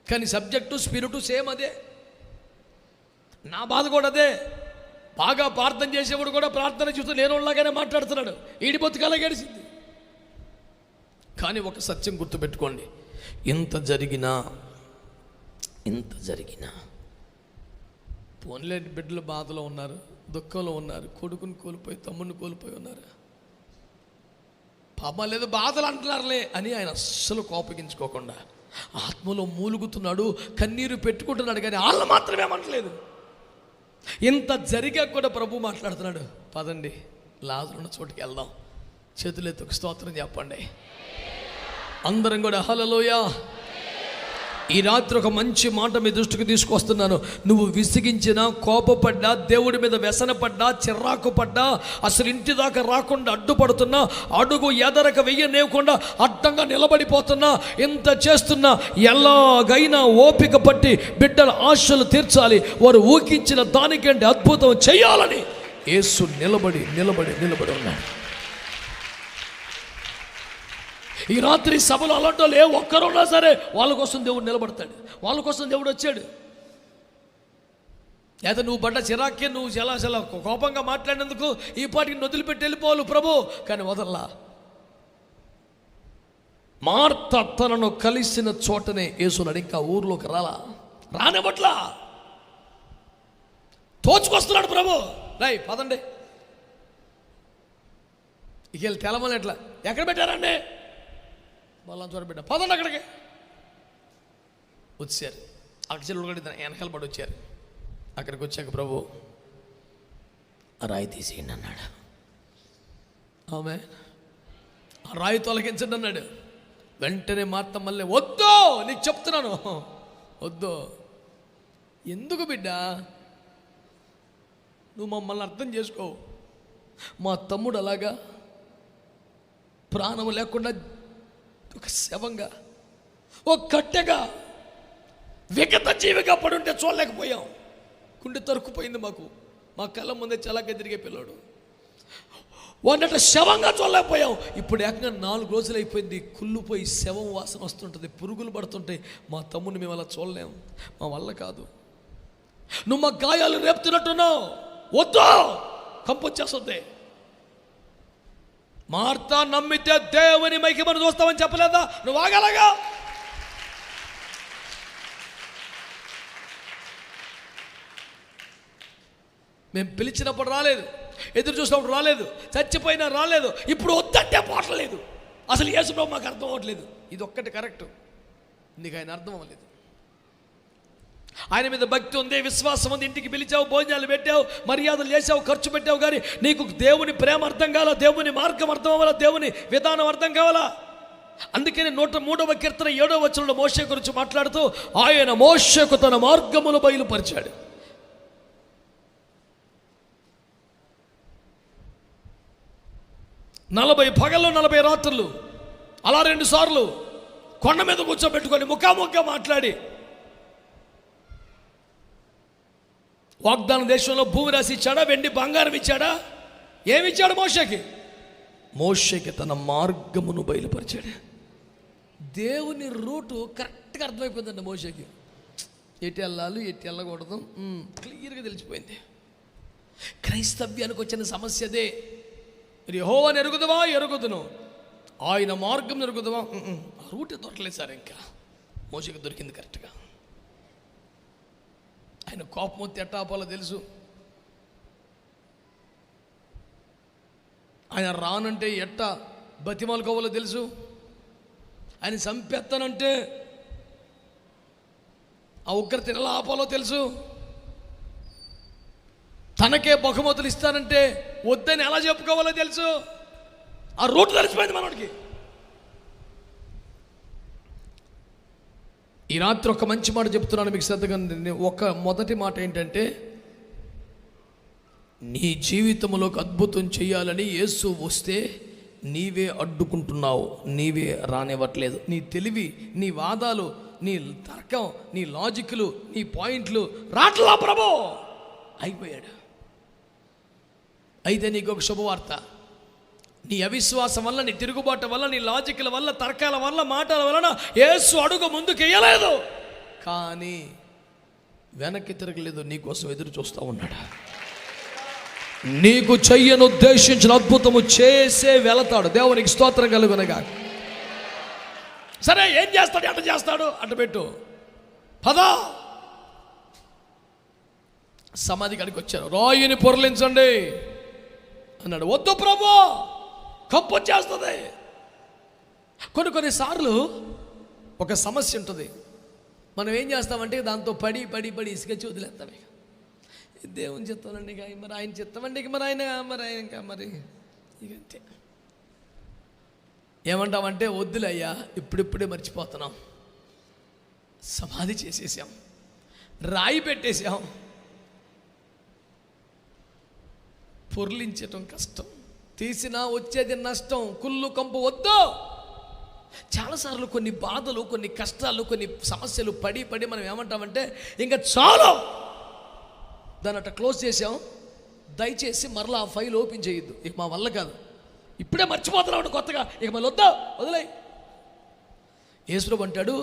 కానీ సబ్జెక్టు స్పిరిటు సేమ్ అదే. నా బాధ కూడా అదే. బాగా ప్రార్థన చేసేవాడు కూడా ప్రార్థన చూస్తూ లేనిలాగానే మాట్లాడుతున్నాడు. ఈడిపోతుకలా గడిచింది. కానీ ఒక సత్యం గుర్తుపెట్టుకోండి, ఇంత జరిగినా పోన్లేని బిడ్డలు బాధలో ఉన్నారు, దుఃఖంలో ఉన్నారు, కొడుకుని కోల్పోయి తమ్ముడిని కోల్పోయి ఉన్నారు. పాపం లేదు బాధలు అంటున్నారులే అని ఆయన అస్సలు కోపగించుకోకుండా ఆత్మలో మూలుగుతున్నాడు, కన్నీరు పెట్టుకుంటున్నాడు. కానీ వాళ్ళు మాత్రమే ఏమంటలేదు. ఇంత జరిగా కూడా ప్రభు మాట్లాడుతున్నాడు. పదండి లాజరు ఉన్న చోటుకి వెళ్దాం. చేతులెత్తి స్తోత్రం చెప్పండి. అందరం కూడా హల్లెలూయా. ఈ రాత్రి ఒక మంచి మాట మీ దృష్టికి తీసుకొస్తున్నాను. నువ్వు విసిగించినా, కోపపడ్డా, దేవుడి మీద వ్యసనపడ్డా, చిరాకు పడ్డా, అసలు ఇంటి దాకా రాకుండా అడ్డుపడుతున్నా, అడుగు ఎదరక వెయ్యనేవ్వకుండా అడ్డంగా నిలబడిపోతున్నా, ఇంత చేస్తున్నా, ఎలాగైనా ఓపిక పట్టి బిడ్డల ఆశలు తీర్చాలి, వారు ఊహించిన దానికంటే అద్భుతం చేయాలని యేసు నిలబడి ఉన్నాడు. ఈ రాత్రి సభలో అలాంటి వాళ్ళు ఒక్కరున్నా సరే వాళ్ళ కోసం దేవుడు నిలబడతాడు. వాళ్ళ కోసం దేవుడు వచ్చాడు. లేదా నువ్వు పడ్డ చిరాకే, నువ్వు చాలా కోపంగా మాట్లాడినందుకు ఈ పాటికి వదిలిపెట్టి వెళ్ళిపోవాలి ప్రభు. కానీ వదల్లా. మార్త తనను కలిసిన చోటనే యేసునాడు. ఇంకా ఊర్లోకి రానివ్వట్లా, తోచుకొస్తున్నాడు ప్రభు. రై పదండి, ఇక వెళ్ళి తెలమని ఎట్లా, ఎక్కడ పెట్టారండి? వాళ్ళ చోట పెట్టా, పదండి అక్కడికి. వచ్చారు. అక్కడ చెల్లు కూడా వెనకాల పడి వచ్చారు. అక్కడికి వచ్చాక ప్రభు ఆ రాయి తీసేయండి అన్నాడు. ఆమె ఆ రాయి తొలగించండి అన్నాడు. వెంటనే మార్త మళ్ళీ, వద్దు నీకు చెప్తున్నాను, వద్దు. ఎందుకు బిడ్డ, నువ్వు మమ్మల్ని అర్థం చేసుకో. మా తమ్ముడు అలాగా ప్రాణం లేకుండా ఒక శవంగా, ఒక కట్టెగా, విగత జీవిగా పడుంటే చూడలేకపోయాం. గుండె తరుక్కుపోయింది మాకు. మా కళ్ళ ముందే చలాక తిరిగే పిల్లాడు వాడినట్టు శవంగా చూడలేకపోయాం. ఇప్పుడు ఏకంగా 4 రోజులు అయిపోయింది. కుళ్ళుపోయి శవం వాసన వస్తుంటుంది, పురుగులు పడుతుంటాయి. మా తమ్ముడిని మేము అలా చూడలేము, మా వల్ల కాదు. నువ్వు మా గాయాలు రేపుతున్నట్టున్నావు, వద్దు, కంపొచ్చేస్తుంది. మార్త నమ్మితే దేవుని మహిమను చూస్తామని చెప్పలేదా? నువ్వు ఆగలగా. మేము పిలిచినప్పుడు రాలేదు, ఎదురు చూసినప్పుడు రాలేదు, చచ్చిపోయినా రాలేదు, ఇప్పుడు వద్దంటే పోవట్లేదు. అసలు యేసు ప్రభు మాకు అర్థం అవ్వట్లేదు. ఇది ఒక్కటి కరెక్ట్, నీకు ఆయన అర్థం అవ్వలేదు. ఆయన మీద భక్తి ఉంది, విశ్వాసం ఉంది, ఇంటికి పిలిచావు, భోజనాలు పెట్టావు, మర్యాదలు చేసావు, ఖర్చు పెట్టావు, కానీ నీకు దేవుని ప్రేమ అర్థం కావాలా, దేవుని మార్గం అర్థం అవ్వాలా, దేవుని విధానం అర్థం కావాలా. అందుకని 103వ కీర్తన 7వ వచనంలో మోషే గురించి మాట్లాడుతూ, ఆయన మోషేకు తన మార్గములు బయలుపరిచాడు. 40 పగళ్ళు 40 రాత్రులు అలా 2 సార్లు కొండ మీద కూర్చోబెట్టుకొని ముఖాముఖిగా మాట్లాడి, వాగ్దాన దేశంలో భూమి రాసి ఇచ్చాడా, వెండి బంగారం ఇచ్చాడా, ఏమిచ్చాడు మోషేకి? మోషేకి తన మార్గమును బయలుపరిచాడు. దేవుని రూటు కరెక్ట్గా అర్థమైపోయిందండి మోషేకి. ఎటు వెళ్ళాలి, ఎటు వెళ్ళకూడదు క్లియర్గా తెలిసిపోయింది. క్రైస్తవ్యానికి వచ్చిన సమస్య అదే. మీరు యెహోవాను ఎరుగుదువా, ఎరుగుదును, ఆయన మార్గం ఎరుగుదువా, ఆ రూట్ దొరకలేదు సార్. ఇంకా మోషేకి దొరికింది కరెక్ట్గా. ఆయన కోపం వస్తే ఎట్టా ఆపాలో తెలుసు, ఆయన రానంటే ఎట్టా బతిమాలుకోవాలో తెలుసు, ఆయన చంపేస్తానంటే ఆ ఉగ్రతను ఎలా ఆపాలో తెలుసు, తనకే బహుమతులు ఇస్తానంటే వద్దని ఎలా చెప్పుకోవాలో తెలుసు. ఆ రూట్ తెలిసిపోయింది మనోడికి. ఈ రాత్రి ఒక మంచి మాట చెప్తున్నాను మీకు శ్రద్ధగా. ఒక మొదటి మాట ఏంటంటే, నీ జీవితంలోకి అద్భుతం చేయాలని యేసు వస్తే నీవే అడ్డుకుంటున్నావు, నీవే రానివ్వట్లేదు. నీ తెలివి, నీ వాదాలు, నీ తర్కం, నీ లాజిక్లు, నీ పాయింట్లు రాట్లా ప్రభు అయిపోయాడు. అయితే నీకు ఒక శుభవార్త. నీ అవిశ్వాసం వల్ల, నీ తిరుగుబాటు వల్ల, నీ లాజిక్ల వల్ల, తర్కాల వల్ల, మాటల వలన యేసు అడుగు ముందుకు వేయలేదు, కానీ వెనక్కి తిరగలేదు. నీకోసం ఎదురు చూస్తూ ఉన్నాడు. నీకు చెయ్యను ఉద్దేశించిన అద్భుతము చేసే వెళతాడు. దేవునికి స్తోత్రం కలుగునగా. సరే, ఏం చేస్తాడు, అట్ట చేస్తాడు, అట్ట పెట్టు, పదా. సమాధి కాడికి వచ్చారు. రాయిని పొరలించండి అన్నాడు. వద్దు ప్రభు, కప్పు వచ్చేస్తుంది. కొన్నిసార్లు ఒక సమస్య ఉంటుంది, మనం ఏం చేస్తామంటే దాంతో పడి పడి పడి ఇసుకొచ్చి వదిలేస్తాం. ఇక దేవుని చిత్తామండి, ఇక మరి ఆయన చిత్తమండి, ఇక మరి ఆయన ఇంకా మరి ఇక అంతే. ఏమంటామంటే, వద్దులయ్యా, ఇప్పుడిప్పుడే మర్చిపోతున్నాం. సమాధి చేసేసాం, రాయి పెట్టేసాం, పొర్లించటం కష్టం, తీసినా వచ్చేది నష్టం, కుళ్ళు కంపు వద్దు. చాలాసార్లు కొన్ని బాధలు, కొన్ని కష్టాలు, కొన్ని సమస్యలు పడి పడి మనం ఏమంటామంటే, ఇంకా చాలు, దాన్ని అట్లా క్లోజ్ చేసాం. దయచేసి మరలా ఆ ఫైల్ ఓపెన్ చేయొద్దు, ఇక మా వల్ల కాదు, ఇప్పుడే మర్చిపోతున్నాడు కొత్తగా, ఇక మళ్ళీ వద్దా, వదిలే. యేసు అంటాడు,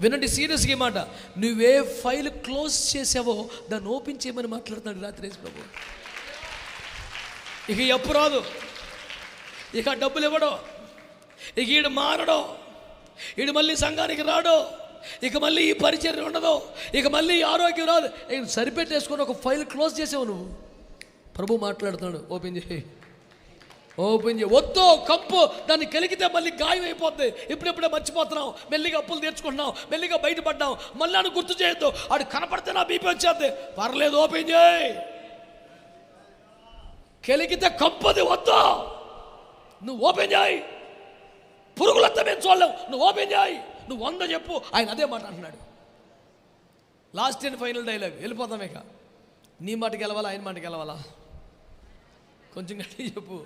వినండి సీరియస్గా మాట, నువ్వే ఫైల్ క్లోజ్ చేసావో దాన్ని ఓపెన్ చేయమని మాట్లాడుతున్నాడు రాత్రి యేసు ప్రభు. ఇక ఎప్పు రాదు, ఇక డబ్బులు ఇవ్వడు, ఇక ఈడు మారడు, ఈడు మళ్ళీ సంఘానికి రాడు, ఇక మళ్ళీ ఈ పరిచర్య ఉండదు, ఇక మళ్ళీ ఈ ఆరోగ్యం రాదు. ఇక సరిపెట్టేసుకొని ఒక ఫైల్ క్లోజ్ చేసావు నువ్వు. ప్రభు మాట్లాడుతున్నాడు, ఓపెన్ చేయి, ఓపెన్ చేయి. వద్దు, కంపు, దాన్ని కలిగితే మళ్ళీ గాయం అయిపోద్ది. ఇప్పుడెప్పుడే మర్చిపోతున్నావు, మెల్లిగా అప్పులు తెచ్చుకుంటున్నావు, మెల్లిగా బయటపడ్డావు, మళ్ళీ అని గుర్తు చేయొద్దు. ఆడు కనపడితే నా బీపీ వచ్చేద్ది, పర్లేదు ఓపెన్ చేయి. కలిగితే కంపది, వద్దు, నువ్వు ఓపెన్ చేయి. పురుగులంతా మేము చూడలేవు, నువ్వు ఓపెన్ చేయి. నువ్వు 100 చెప్పు, ఆయన అదే మాట అంటున్నాడు. లాస్ట్ అండ్ ఫైనల్ డైలాగ్, వెళ్ళిపోతాం. ఇక నీ మాటకి వెళ్ళవాలా, ఆయన మాటకి వెళ్ళవాలా? కొంచెం గట్టి చెప్పు.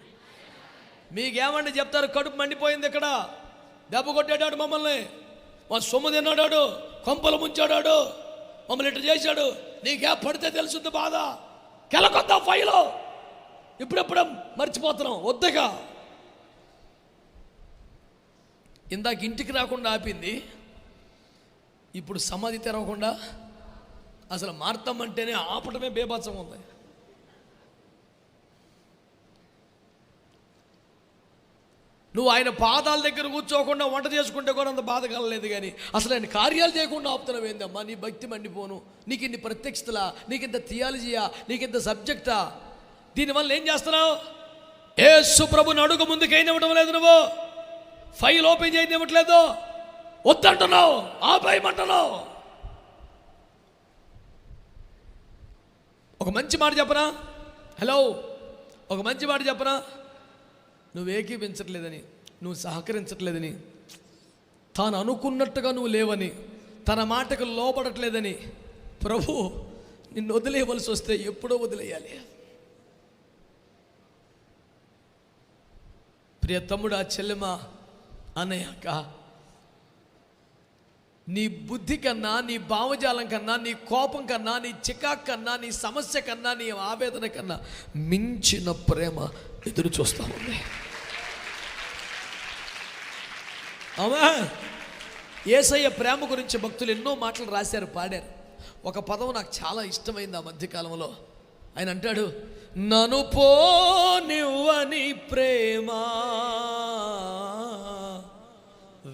మీకేమంటే చెప్తారు, కడుపు మండిపోయింది, ఇక్కడ దెబ్బ కొట్టాడాడు మమ్మల్ని, మా సొమ్ము తిన్నాడాడు, కొంపలు ముంచాడాడు, మమ్మల్ని ఇట్లా చేశాడు, నీకే పడితే తెలుసుంది బాధ, కెలకొద్దాం ఫైలు, ఇప్పుడెప్పుడు మర్చిపోతున్నాం, వద్దగా. ఇందాక ఇంటికి రాకుండా ఆపింది, ఇప్పుడు సమాధి తెరవకుండా అసలు మార్తామంటేనే ఆపటమే బేబాత్సం ఉంది. నువ్వు ఆయన పాదాల దగ్గర కూర్చోకుండా వంట చేసుకుంటే కూడా అంత బాధ కలలేదు. కానీ అసలు ఆయన కార్యాలు చేయకుండా ఆపుతున్నావు ఏందమ్మా? నీ భక్తి మండిపోను. నీకు ఇన్ని ప్రత్యక్షతలా, నీకు ఇంత థియాలజీయా, నీకు ఇంత సబ్జెక్టా? దీనివల్ల ఏం చేస్తున్నావు? యేసు ప్రభుని అడుగు ముందుకైనా ఇవ్వడం లేదు, నువ్వు ఫైల్ ఓపెన్ చేయనివ్వట్లేదు, వద్దంటున్నావు, ఆపేయమంటున్నావు. ఒక మంచి మాట చెప్పనా? హలో, ఒక మంచి మాట చెప్పనా? నువ్వు ఏకీపించట్లేదని, నువ్వు సహకరించట్లేదని, తాను అనుకున్నట్టుగా నువ్వు లేవని, తన మాటకు లోపడట్లేదని ప్రభు నిన్ను వదిలేయవలసి వస్తే ఎప్పుడో వదిలేయాలి. ప్రియ తమ్ముడా, చెల్లెమా, అన్నయ్యక, నీ బుద్ధి కన్నా, నీ భావజాలం కన్నా, నీ కోపం కన్నా, నీ చికాకు కన్నా, నీ సమస్య కన్నా, నీ ఆవేదన కన్నా మించిన ప్రేమ ఎదురు చూస్తా ఉంది. అవునా? యేసయ్య ప్రేమ గురించి భక్తులు ఎన్నో మాటలు రాశారు, పాడారు. ఒక పదం నాకు చాలా ఇష్టమైంది ఆ మధ్యకాలంలో. ఆయన అంటాడు, నన్ను పోనివ్వని ప్రేమ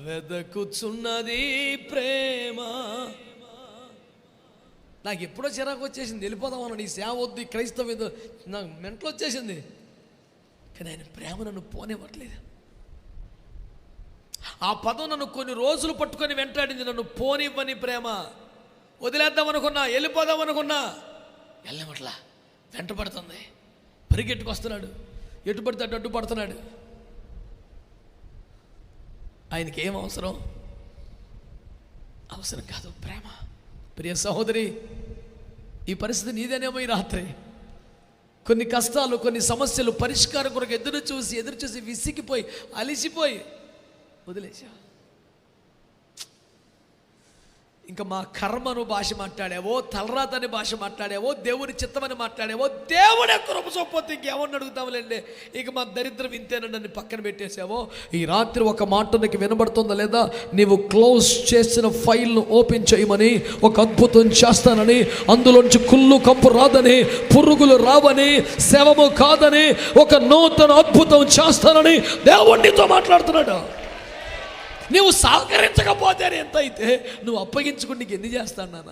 వెదకుచున్నది ప్రేమ. నాకు ఎప్పుడో చిరాకు వచ్చేసింది, వెళ్ళిపోదామన్నాడు, ఈ సేవ వద్దు, ఈ క్రైస్తవ నాకు మెంటలు వచ్చేసింది. కానీ ఆయన ప్రేమ నన్ను పోనివ్వట్లేదు. ఆ పదం నన్ను కొన్ని రోజులు పట్టుకొని వెంటాడింది. నన్ను పోనివ్వని ప్రేమ. వదిలేద్దాం అనుకున్నా, వెళ్ళిపోదాం అనుకున్నా, వెళ్ళమట్లా, వెంట పడుతుంది, పరిగెట్టుకొస్తున్నాడు, ఎటు పడితే అటు అడ్డుపడుతున్నాడు. ఆయనకి ఏం అవసరం? అవసరం కాదు, ప్రేమ. ప్రియ సహోదరి, ఈ పరిస్థితి నీదేనేమో. ఈ రాత్రి కొన్ని కష్టాలు, కొన్ని సమస్యలు పరిష్కారం కొరకు ఎదురు చూసి విసిగిపోయి, అలిసిపోయి వదిలేసా. ఇంకా మా కర్మను భాష మాట్లాడావో, తలరాతని భాష మాట్లాడావో, దేవుని చిత్తమని మాట్లాడావో, దేవుడే కృప చొప్పొద్దు ఇంకెవరిని అడుగుతాములేండి, ఇక మా దరిద్రం ఇంతేనండి అని పక్కన పెట్టేసావో, ఈ రాత్రి ఒక మాట నీకు వినబడుతుందా లేదా? నీవు క్లోజ్ చేసిన ఫైల్ను ఓపెన్ చేయమని, ఒక అద్భుతం చేస్తానని, అందులోంచి కుళ్ళు కంపు రాదని, పురుగులు రావని, శవము కాదని, ఒక నూతన అద్భుతం చేస్తానని దేవుడితో మాట్లాడుతున్నాడు. నువ్వు సహకరించకపోతే ఎంత అయితే నువ్వు అప్పగించుకుని నీకు ఎన్ని చేస్తాను నాన్న?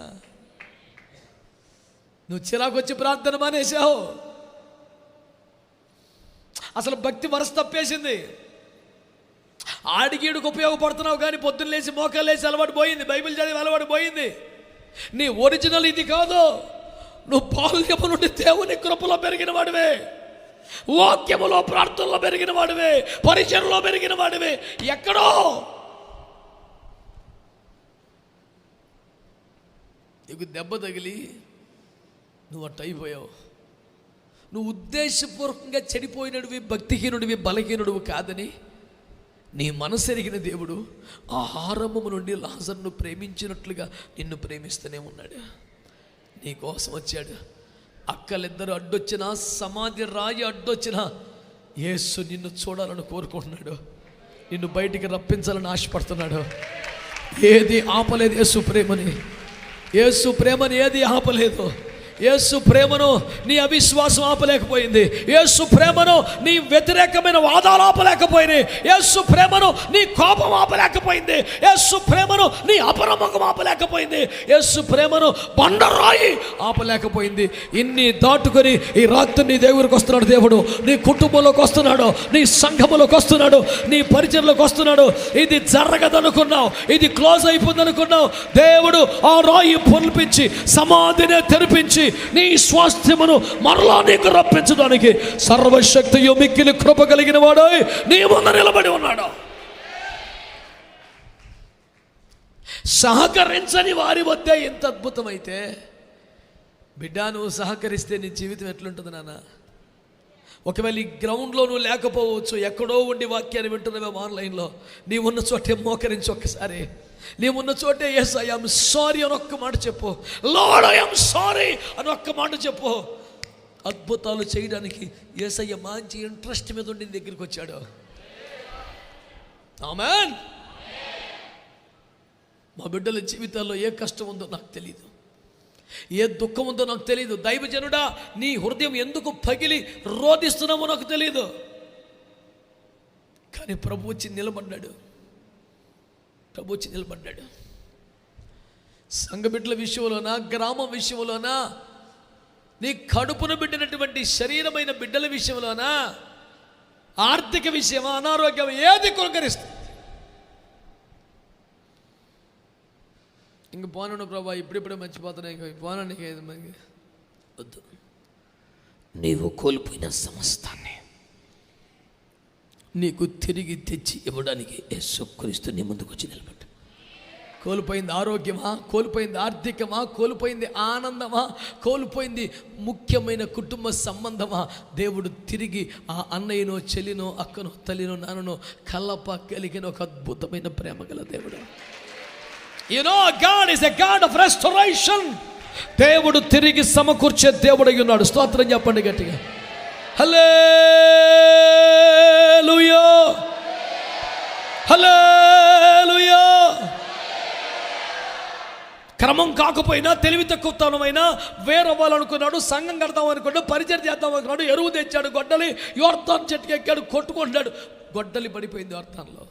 నువ్వు చిరాకు వచ్చి ప్రార్థన మానేసావు. అసలు భక్తి వరస తప్పేసింది. ఆడిగీడుకు ఉపయోగపడుతున్నావు కానీ పొద్దున్న లేచి మోకాలు లేచి అలవాటు పోయింది, బైబిల్ చదివి అలవాటు పోయింది. నీ ఒరిజినల్ ఇది కాదు. నువ్వు బాల్యము నుండి దేవుని కృపలో పెరిగిన వాడివే, వాక్యములో ప్రార్థనలో పెరిగిన వాడివే, పరిచయంలో పెరిగిన వాడివే. ఎక్కడో నీకు దెబ్బ తగిలి నువ్వు అట్ట అయిపోయావు. నువ్వు ఉద్దేశపూర్వకంగా చెడిపోయినడివి, భక్తిహీనుడివి, బలహీనుడివి కాదని నీ మనసు ఎరిగిన దేవుడు ఆహారము నుండి లాజరును ప్రేమించినట్లుగా నిన్ను ప్రేమిస్తూనే ఉన్నాడు. నీ కోసం వచ్చాడు. అక్కలిద్దరు అడ్డొచ్చినా, సమాధి రాయి అడ్డొచ్చినా యేసు నిన్ను చూడాలని కోరుకుంటున్నాడు, నిన్ను బయటికి రప్పించాలని ఆశపడుతున్నాడు. ఏది ఆపలేదు యేసు ప్రేమని. యేసు ప్రేమని ఏది ఆపలేదు. యేసు ప్రేమను నీ అవిశ్వాసం ఆపలేకపోయింది. యేసు ప్రేమను నీ వ్యతిరేకమైన వాదాలు ఆపలేకపోయినాయి. యేసు ప్రేమను నీ కోపం ఆపలేకపోయింది. యేసు ప్రేమను నీ అపనమ్మకం ఆపలేకపోయింది. యేసు ప్రేమను బండరాయి ఆపలేకపోయింది. ఇన్ని దాటుకొని ఈ రాత్రి నీ దేవుడికి వస్తున్నాడు దేవుడు. నీ కుటుంబంలోకి వస్తున్నాడు, నీ సంఘములోకి వస్తున్నాడు, నీ పరిచయంలోకి వస్తున్నాడు. ఇది జరగదనుకున్నావు, ఇది క్లోజ్ అయిపోయిందనుకున్నావు. దేవుడు ఆ రాయి పొలిపించి సమాధిని తెరిపించి నీ స్వాస్థ్యమును మరలా నీకు రప్పించడానికి సర్వశక్తియు మిక్కిలి కృప కలిగిన వాడు నీ ముందు నిలబడి ఉన్నాడు. సహకరించని వారి వద్దే ఎంత అద్భుతమైతే, బిడ్డ నువ్వు సహకరిస్తే నీ జీవితం ఎట్లుంటుంది నాన్న? ఒకవేళ ఈ గ్రౌండ్లో నువ్వు లేకపోవచ్చు, ఎక్కడో ఉండి వాక్యాన్ని వింటున్నావేమో ఆన్లైన్లో, నీ ఉన్న చోటే మోకరించి ఒక్కసారి, నీవున్న చోటే ఎస్ ఐ యామ్ సారీ అని ఒక్క మాట చెప్పు. లార్డ్ ఐ యామ్ సారీ అని ఒక్క మాట చెప్పు. అద్భుతాలు చేయడానికి యేసయ్య మంచి ఇంట్రెస్ట్ మీద ఉండి దగ్గరికి వచ్చాడు. ఆమేన్. మా బిడ్డల జీవితాల్లో ఏ కష్టం ఉందో నాకు తెలియదు, ఏ దుఃఖం ఉందో నాకు తెలియదు. దైవజనుడా, నీ హృదయం ఎందుకు పగిలి రోధిస్తున్నామో నాకు తెలియదు. కానీ ప్రభు వచ్చి నిలబడ్డాడు. సంఘబిడ్డల విషయంలోనా, గ్రామం విషయంలోనా, నీ కడుపును బిడ్డినటువంటి శరీరమైన బిడ్డల విషయంలోనా, ఆర్థిక విషయమా, అనారోగ్యం, ఏది కొనకరిస్తుంది. ఇంక పోను ప్రభా, ఇప్పుడిప్పుడే మర్చిపోతున్నాయి, ఇంక పోనండి, వద్దు. నీవు కోల్పోయిన సమస్తాన్ని నీకు తిరిగి తెచ్చి ఇవ్వడానికి యేసుక్రీస్తు నీ ముందుకు వచ్చి నిలబడ్డాడు. కోల్పోయింది ఆరోగ్యమా, కోల్పోయింది ఆర్థికమా, కోల్పోయింది ఆనందమా, కోల్పోయింది ముఖ్యమైన కుటుంబ సంబంధమా, దేవుడు తిరిగి ఆ అన్నయ్యనో, చెల్లినో, అక్కనో, తల్లినో, నాన్ననో కలప కలిగిన ఒక అద్భుతమైన ప్రేమ గల దేవుడు. You know, God is a God of restoration. దేవుడు తిరిగి సమకూర్చే దేవుడై ఉన్నాడు. స్తోత్రం చెప్పండి గట్టిగా. హల్లెలూయా, హల్లెలూయా. క్రమం కాకపోయినా, తెలివి తక్కువతనమైనా వేరవ్వాలనుకున్నాడు, సంఘం కడతాం అనుకున్నాడు, పరిచయం చేద్దాం అనుకున్నాడు, ఎరువు తెచ్చాడు, గొడ్డలి యోర్దాను చెట్టుకి ఎక్కాడు, కొట్టుకుంటున్నాడు, గొడ్డలి పడిపోయింది యోర్దానులో.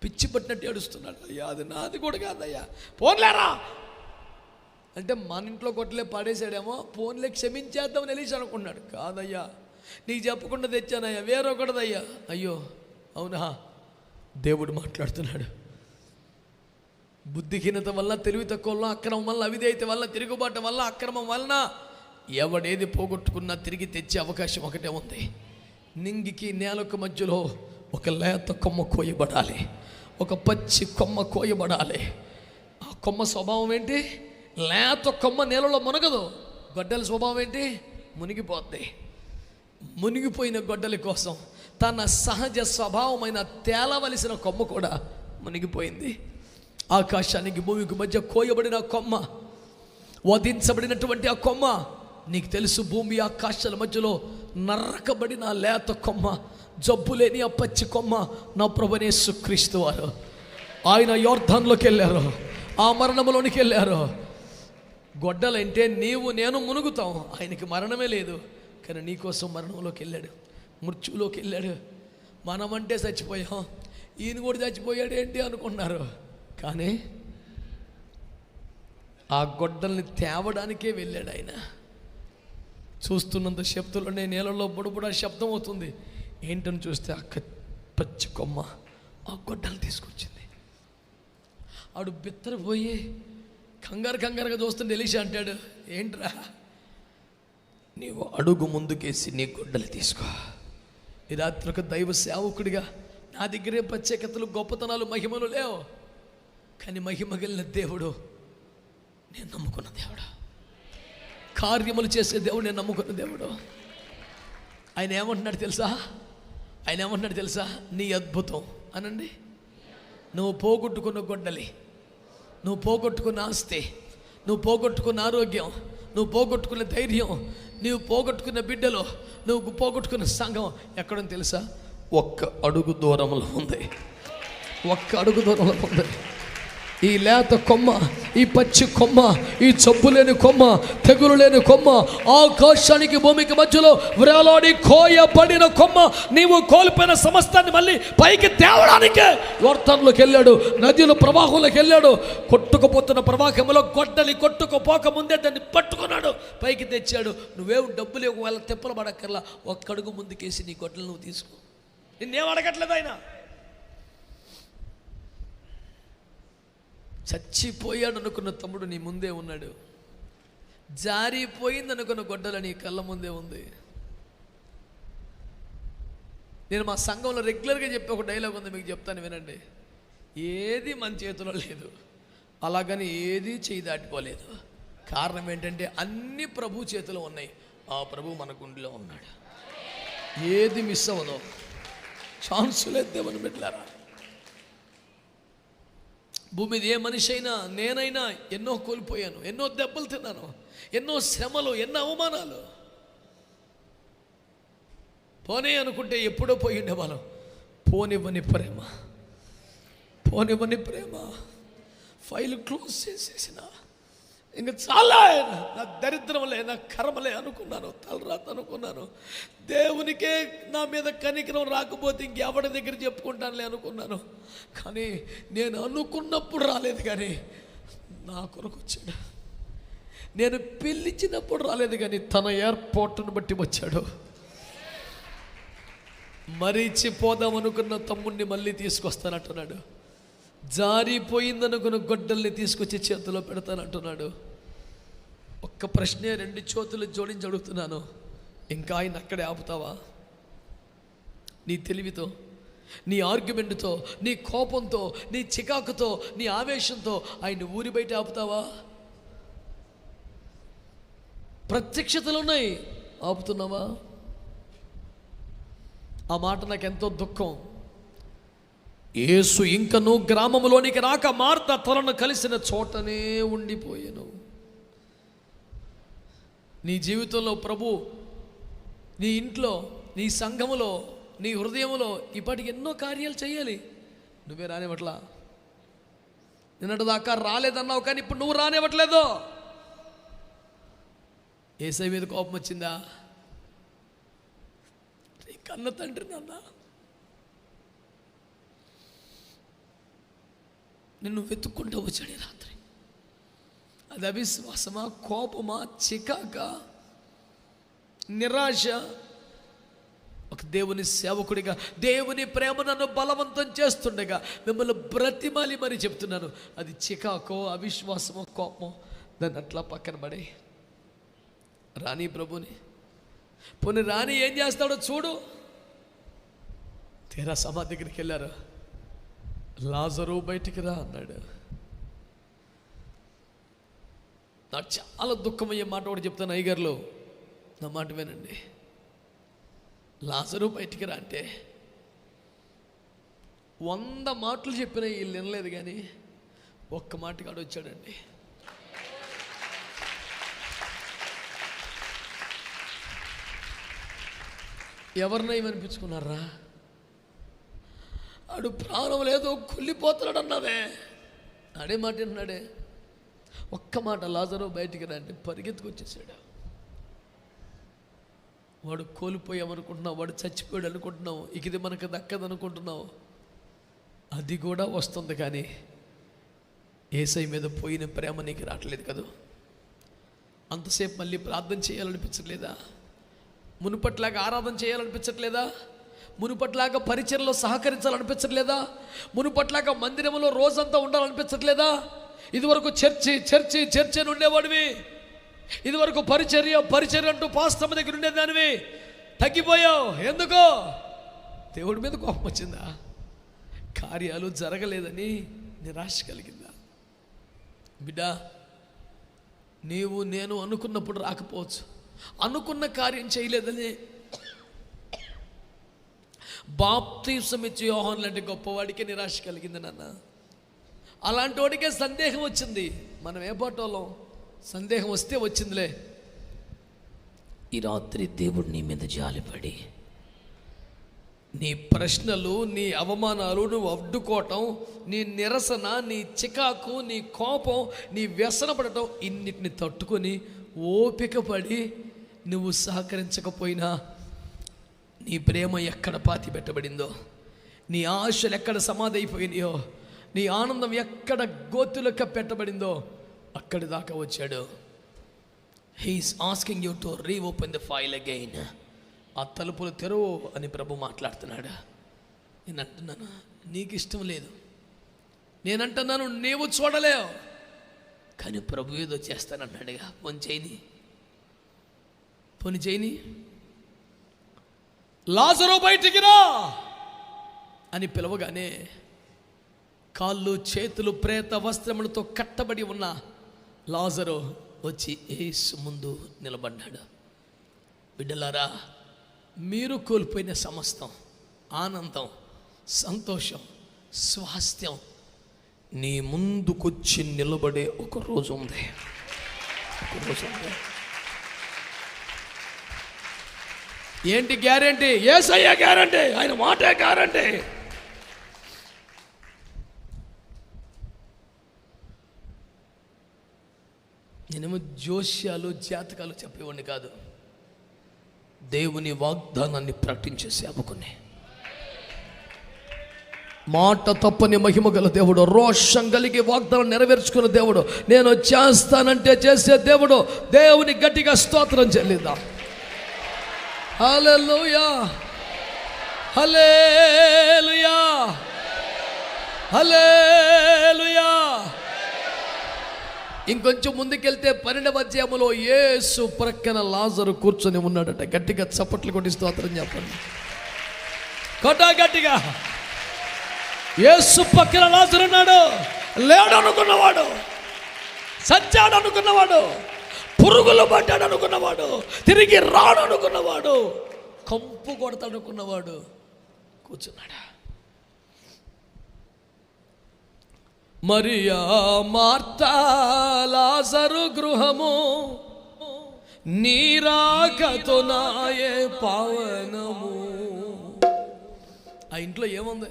పిచ్చి పట్టినట్టు ఏడుస్తున్నాడు. అయ్యా అది నాది కూడా కాదయ్యా, పోన్లేరా అంటే మన ఇంట్లో గొడ్డలే పడేసాడేమో, పోన్లే క్షమించేద్దామని వెళ్ళి అనుకున్నాడు. కాదయ్యా, నీకు చెప్పకుండా తెచ్చానయ్యా, వేరొకటిదయ్యా. అయ్యో అవునా, దేవుడు మాట్లాడుతున్నాడు. బుద్ధిహీనత వల్ల, తెలివి తక్కువ వల్ల, అక్రమం వల్ల, అవిధేయత వల్ల, తిరుగుబాటు వల్ల, అక్రమం వలన ఎవడేది పోగొట్టుకున్నా తిరిగి తెచ్చే అవకాశం ఒకటే ఉంది. నింగికి నేలకు మధ్యలో ఒక లేత కొమ్మ కోయబడాలి, ఒక పచ్చి కొమ్మ కోయబడాలి. ఆ కొమ్మ స్వభావం ఏంటి? లేత కొమ్మ నేలలో మునగదు. గొడ్డలి స్వభావం ఏంటి? మునిగిపోద్ది. మునిగిపోయిన గొడ్డలి కోసం తన సహజ స్వభావమైన తేలవలసిన కొమ్మ కూడా మునిగిపోయింది. ఆకాశానికి భూమికి మధ్య కోయబడిన కొమ్మ, వధించబడినటువంటి ఆ కొమ్మ, నీకు తెలుసు, భూమి ఆకాశాల మధ్యలో నరకబడిన లేత కొమ్మ, జబ్బు లేని ఆ పచ్చి కొమ్మ నా ప్రభువైన యేసుక్రీస్తు వారు. ఆయన యోర్దానులోకి వెళ్ళారు, ఆ మరణంలోనికి వెళ్ళారు. గొడ్డలంటే నీవు నేను మునుగుతాం, ఆయనకి మరణమే లేదు, కానీ నీకోసం మరణంలోకి వెళ్ళాడు, మృత్యులోకి వెళ్ళాడు. మనమంటే చచ్చిపోయాం, ఈయన కూడా చచ్చిపోయాడు ఏంటి అనుకున్నారు. కానీ ఆ గొడ్డల్ని తేవడానికే వెళ్ళాడు ఆయన. చూస్తున్నంత శబ్దంలోనే నేలలో బుడబుడ శబ్దం అవుతుంది. ఏంటని చూస్తే ఆ పచ్చి కొమ్మ ఆ గొడ్డలు తీసుకొచ్చింది. ఆడు బిత్తరపోయి కంగారుగా చూస్తుంటే ఎలీషా అంటాడు, ఏంట్రా, నీవు అడుగు ముందుకేసి నీ గొడ్డలు తీసుకో. ఈ రాత్రి ఒక దైవ సేవకుడిగా నా దగ్గరే ప్రత్యేకతలు, గొప్పతనాలు, మహిమలు లేవు, కానీ మహిమ కలిగిన దేవుడు నేను నమ్ముకున్న దేవుడు, కార్యములు చేసే దేవుడు నేను నమ్ముకున్న దేవుడు. ఆయన ఏమంటున్నాడు తెలుసా? నీ అద్భుతం అనండి. నువ్వు పోగొట్టుకున్న గొడ్డలి, నువ్వు పోగొట్టుకున్న ఆస్తి, నువ్వు పోగొట్టుకున్న ఆరోగ్యం, నువ్వు పోగొట్టుకున్న ధైర్యం, నువ్వు పోగొట్టుకున్న బిడ్డలు, నువ్వు పోగొట్టుకున్న సంఘం ఎక్కడని తెలుసా? ఒక్క అడుగు దూరంలో ఉంది. ఈ లేత కొమ్మ, ఈ పచ్చి కొమ్మ, ఈ జబ్బు లేని కొమ్మ, తెగులు లేని కొమ్మ, ఆకాశానికి భూమికి మధ్యలో వ్రేలాడి కోయబడిన కొమ్మ, నీవు కోల్పోయిన సమస్తాన్ని మళ్ళీ పైకి తేవడానికే యోర్దానులోకి వెళ్ళాడు, నదిలో ప్రవాహంలోకి వెళ్ళాడు. కొట్టుకుపోతున్న ప్రవాహంలో గొడ్డలి కొట్టుకుపోక ముందే దాన్ని పట్టుకున్నాడు, పైకి తెచ్చాడు. నువ్వేం డబ్బులు వాళ్ళ తెప్పలు పడక్కర్లా, ఒక్కడుగు ముందుకేసి నీ గొడ్డలు నువ్వు తీసుకో. నిన్నేం అడగట్లేదు ఆయన. చచ్చిపోయాడు అనుకున్న తమ్ముడు నీ ముందే ఉన్నాడు, జారిపోయింది అనుకున్న గొడ్డల నీ కళ్ళ ముందే ఉంది. నేను మా సంఘంలో రెగ్యులర్గా చెప్పే ఒక డైలాగ్ ఉంది, మీకు చెప్తాను వినండి. ఏది మన చేతిలో లేదు, అలాగని ఏది చేయి దాటిపోలేదు. కారణం ఏంటంటే అన్ని ప్రభు చేతిలో ఉన్నాయి. ఆ ప్రభు మన గుండెలో ఉన్నాడు, ఏది మిస్ అవ్వదు, ఛాన్స్ లేదు దేవుని బిడ్డలారా. భూమి మీద ఏ మనిషి అయినా, నేనైనా ఎన్నో కోల్పోయాను, ఎన్నో దెబ్బలు తిన్నాను, ఎన్నో శ్రమలు, ఎన్నో అవమానాలు. పోనీ అనుకుంటే ఎప్పుడో పోయి ఉండేవాళ్ళం. పోనివ్వని ప్రేమ, ఫైల్ క్లోజ్ చేసేసిన, ఇంకా చాలా, నా దరిద్రంలే, నా కర్మలే అనుకున్నాను, తలరాత అనుకున్నాను. దేవునికే నా మీద కనికరం రాకపోతే ఇంకెవడి దగ్గర చెప్పుకుంటానులే అనుకున్నాను. కానీ నేను అనుకున్నప్పుడు రాలేదు, కానీ నా కొరకు వచ్చాడు. నేను పిలిచినప్పుడు రాలేదు, కానీ తన ఏర్పాటును బట్టి వచ్చాడు. మరీచిపోదాం అనుకున్న తమ్ముడిని మళ్ళీ తీసుకొస్తానంటున్నాడు. జారిపోయిందనుకున్న గొడ్డల్ని తీసుకొచ్చి చేతిలో పెడతానంటున్నాడు. ఒక్క ప్రశ్నే 2 చేతులు జోడించి అడుగుతున్నాను, ఇంకా ఆయన అక్కడే ఆపుతావా? నీ తెలివితో, నీ ఆర్గ్యుమెంట్తో, నీ కోపంతో, నీ చికాకుతో, నీ ఆవేశంతో ఆయన ఊరి బయట ఆపుతావా? ప్రత్యక్షతలు ఉన్నాయి, ఆపుతున్నావా? ఆ మాట నాకు ఎంతో దుఃఖం. యేసు ఇంకను గ్రామంలోనికి రాక మార్త తలను కలిసిన చోటనే ఉండిపోయాను. నీ జీవితంలో ప్రభు నీ ఇంట్లో, నీ సంఘములో, నీ హృదయంలో ఇప్పటికి ఎన్నో కార్యాలు చేయాలి. నువ్వే రానివ్వట్లా. నిన్నటి దాకా రాలేదన్నావు, కానీ ఇప్పుడు నువ్వు రానివ్వట్లేదు. యేసయ్య మీద కోపం వచ్చిందా? నీ కన్న తండ్రి నాన్న నిన్ను వెతుక్కుంటూ వచ్చాడు రాత్రి. అది అవిశ్వాసమా, కోపమా, చికాక, నిరాశ? ఒక దేవుని సేవకుడిగా దేవుని ప్రేమ నన్ను బలవంతం చేస్తుండగా మిమ్మల్ని బ్రతిమాలి మరి చెప్తున్నాను, అది చికాకో, అవిశ్వాసమో, కోపమో, దాన్ని అట్లా పక్కన పడే రాని ప్రభుని. పోనీ రాని ఏం చేస్తాడో చూడు. తీరా సమాధి దగ్గరికి వెళ్ళారు. లాజరు బయటికి రా అన్నాడు. నాకు చాలా దుఃఖమయ్యే మాట కూడా చెప్తాను అయ్యగారులో, నా మాట వినండి. లాజరు బయటికి రా అంటే 100 మాటలు చెప్పినా వీళ్ళు వినలేదు, కానీ ఒక్క మాట కాడు వచ్చాడండి. ఎవరినైమనిపించుకున్నారా? ఆడు ప్రాణం లేదో కుళ్ళిపోతున్నాడు అన్నావే, అడే మాట విన్నాడే. ఒక్క మాట, లాజరు బయటికి రా అంటే పరిగెత్తుకొచ్చేసాడు. వాడు కోల్పోయామనుకుంటున్నావు, వాడు చచ్చిపోయాడు అనుకుంటున్నావు, ఇక ఇది మనకు దక్కదు అనుకుంటున్నావు. అది కూడా వస్తుంది, కానీ యేసయ్య మీద పోయిన ప్రేమ నీకు రావట్లేదు కదా. అంతసేపు మళ్ళీ ప్రార్థన చేయాలనిపించట్లేదా? మునుపట్లాగా ఆరాధన చేయాలనిపించట్లేదా? మునుపట్లాగా పరిచర్లో సహకరించాలనిపించట్లేదా? మునుపట్లాగా మందిరంలో రోజంతా ఉండాలనిపించట్లేదా? ఇదివరకు చర్చి అని ఉండేవాడివి. ఇదివరకు పరిచర్య అంటూ పాస్టమ్ దగ్గర ఉండేదానివి. తగ్గిపోయావు. ఎందుకో? దేవుడి మీద కోపం వచ్చిందా? కార్యాలు జరగలేదని నిరాశ కలిగిందా? బిడ్డా, నీవు నేను అనుకున్నప్పుడు రాకపోవచ్చు, అనుకున్న కార్యం చేయలేదని బాప్తిసం ఇచ్చి యోహాను లాంటి గొప్పవాడికే నిరాశ కలిగింది నాన్న. అలాంటి వాడికే సందేహం వచ్చింది. మనం ఏ పాటోళ్ళం? సందేహం వస్తే వచ్చిందిలే. ఈ రాత్రి దేవుడు నీ మీద జాలిపడి నీ ప్రశ్నలు, నీ అవమానాలు, నువ్వు అడ్డుకోవటం, నీ నిరసన, నీ చికాకు, నీ కోపం, నీ వ్యసన పడటం, ఇన్నిటిని తట్టుకొని ఓపిక పడి నువ్వు సహకరించకపోయినా నీ ప్రేమ ఎక్కడ పాతి పెట్టబడిందో, నీ ఆశలు ఎక్కడ సమాధి అయిపోయినాయో, నీ ఆనందం ఎక్కడ గోతులక పెట్టబడిందో అక్కడి దాకా వచ్చాడు. He's asking you to reopen the file again. ఆ తలుపులు తెరువు అని ప్రభు మాట్లాడుతున్నాడు. నేను అంటున్నాను, నీకు ఇష్టం లేదు. నేనంటున్నాను, నీవు చూడలేవు, కానీ ప్రభు ఏదో చేస్తానన్నాడుగా. పోని చేయని. లాజరు బయటికి రా అని పిలవగానే కాళ్ళు చేతులు ప్రేత వస్త్రములతో కట్టబడి ఉన్న లాజరు వచ్చి యేసు ముందు నిలబడ్డాడు. బిడ్డలారా, మీరు కోల్పోయిన సమస్తం, ఆనందం, సంతోషం, స్వాస్థ్యం నీ ముందుకొచ్చి నిలబడే ఒక రోజు ఉంది. ఏంటి గ్యారంటీ? యేసయ్య గ్యారంటీ, ఆయన మాటే గ్యారంటీ. నేనేమో జోష్యాలు జాతకాలు చెప్పేవాడిని కాదు, దేవుని వాగ్దానాన్ని ప్రకటించే సేవకుని. మాట తప్పని మహిమ గల దేవుడు, రోషం కలిగి వాగ్దానం నెరవేర్చుకున్న దేవుడు, నేను చేస్తానంటే చేసే దేవుడు. దేవుని గట్టిగా స్తోత్రం చెల్లిద్దాం. హల్లెలూయా, హల్లెలూయా, హల్లెలూయా. ఇంకొంచెం ముందుకెళ్తే 12వ అధ్యాయములో యేసు ప్రక్కన లాజరు కూర్చొని ఉన్నాడట. గట్టిగా చప్పట్లు కొట్టి స్తోత్రం చెప్పండి. గట్టిగా. యేసు పక్కన లాజరు ఉన్నాడు. లేడు అనుకున్నవాడు, సచ్చాడు అనుకున్నవాడు, పురుగులు పడ్డాడు అనుకున్నవాడు, తిరిగి రాడు అనుకున్నవాడు, కంపు కొడతాడు అనుకున్నవాడు కూర్చున్నాడా. మరియా మార్తా లాజరు గృహము నీరాకతో నాయే పావనము. ఆ ఇంట్లో ఏముంది?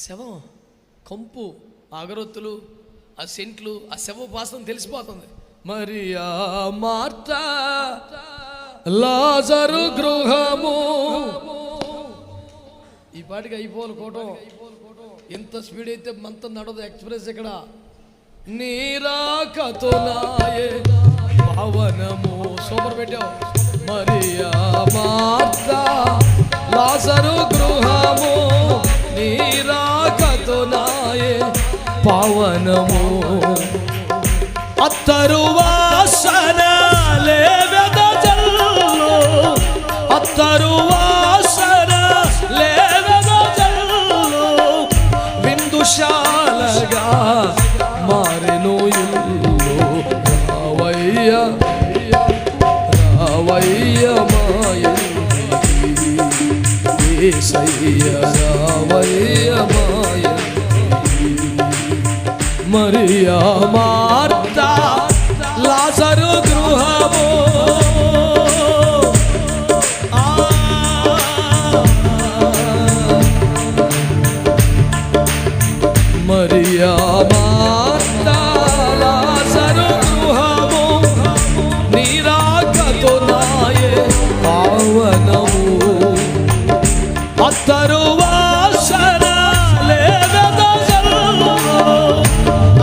శవం, కంపు, అగరొత్తులు, ఆ సెంట్లు, ఆ శవ వాసన తెలిసిపోతుంది. మరియా మార్తా లాజరు గృహము. ఈ పాటికి అయిపోవాలి కోటం. ఎంత స్పీడ్ అయితే మంత నడదు ఎక్స్ప్రెస్ ఇక్కడ. నీరాకతో నాయే పావనము. సూపర్ పెట్టావు. మరియా మార్తా లాజరు గృహము నీరాకతో నాయే పావనము. అత్తరు వాసన లేవెదజల్లు, అత్తరు వాసన లేవెదజల్లు, విందుశాలగా మారెను ఇల్లు. రావయ్య రావయ్య మాయంటికి, యేసయ్య రావయ్య మాయంటికి. మరియా మార్తా లాజరు గృహము మరియా మార్తా లాజరు గృహము నీరాకతో నాయే పావనము. అత్తరు వాసన లేవెదజల్లు,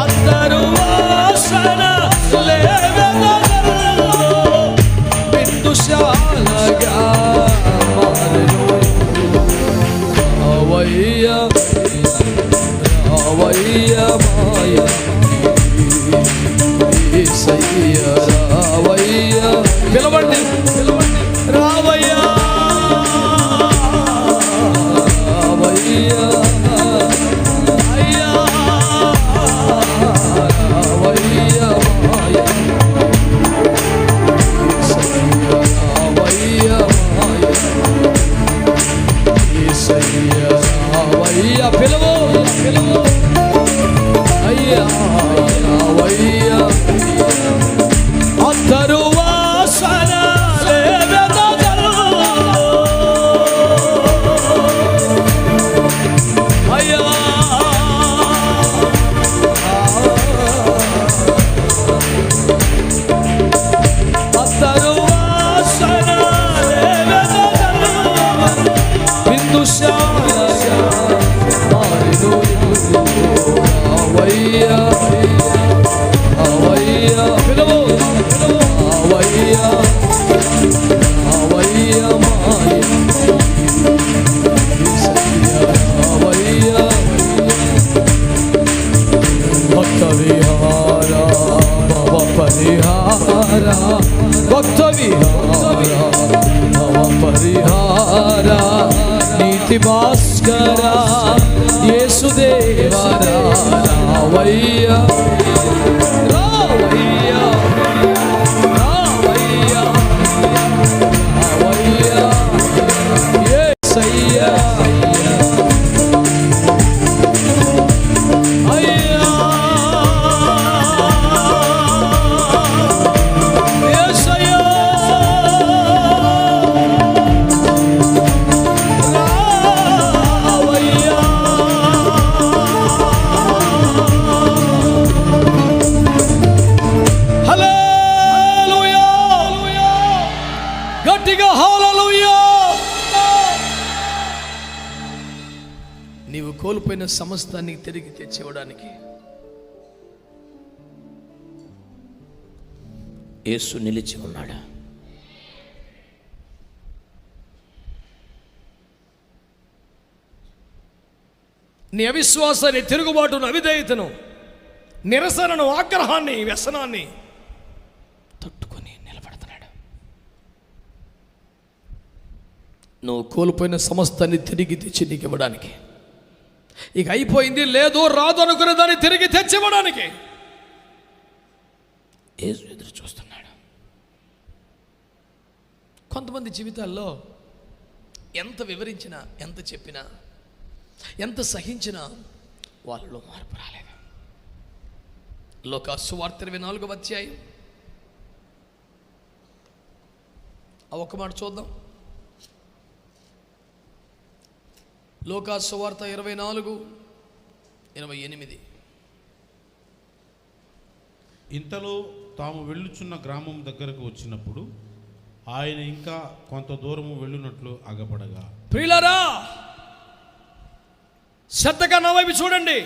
అత్తరు వాసన లేవెదజల్లు, విందుశాలగా మారెను. రావయ్య రావయ్య మాయంటికి, యేసయ్య రావయ్య. పిలవండి పిలవండి. రావయ్య రావయ్య అయ్యా రావయ్య మాయంటికి, యేసయ్య రావయ్య మాయంటికి, యేసయ్య రావయ్య. పిలువు పిలువు అయ్యా రావయ్య. అత్తరు వాసన లేవెదజల్లు, అయ్యా అత్తరు వాసన లేవెదజల్లు, విందుశాలగా మారెను ఇల్లు. రావయ్య రావయ్య. పిలువు పిలువు. రావయ్య రావయ్య మాయంటికి, యేసయ్య రావయ్య. భక్త విహార భవ పరిహార, భక్త విహార భవ పరిహార, నీతి భాస్కర యేసుదేవ రావయ్య రావయ్య రావయ్య రావయ్య. యేసయ్య అయ్యా యేసయ్య రావయ్య నీవు కోల్పోయిన సమస్తాన్ని తిరిగి తెచ్చివ్వడానికి యేసు నిలిచి ఉన్నాడు. నీ అవిశ్వాసాన్ని, తిరుగుబాటును, అవిధేయతను, నిరసనను, ఆగ్రహాన్ని, వ్యసనాన్ని తట్టుకొని నిలబడుతున్నాడు. నువ్వు కోల్పోయిన సమస్తాన్ని తిరిగి తెచ్చి నీకు ఇవ్వడానికి, ఇక అయిపోయింది లేదు రాదు అనుకునే దాన్ని తిరిగి తెచ్చివ్వడానికి యేసు ఎదురు చూస్తున్నాడు. కొంతమంది జీవితాల్లో ఎంత వివరించినా, ఎంత చెప్పినా, ఎంత సహించినా వాళ్ళలో మార్పు రాలేదు. లోకా సువార్త 24వ అధ్యాయం ఒక్క మాట చూద్దాం. లోకా సువార్త 24:28. ఇంతలో తాము వెళ్ళుచున్న గ్రామం దగ్గరకు వచ్చినప్పుడు ఆయన ఇంకా కొంత దూరము వెళ్ళునట్లు అగపడగా. ప్రియులారా, శ్రద్ధగా నా వైపు చూడండి.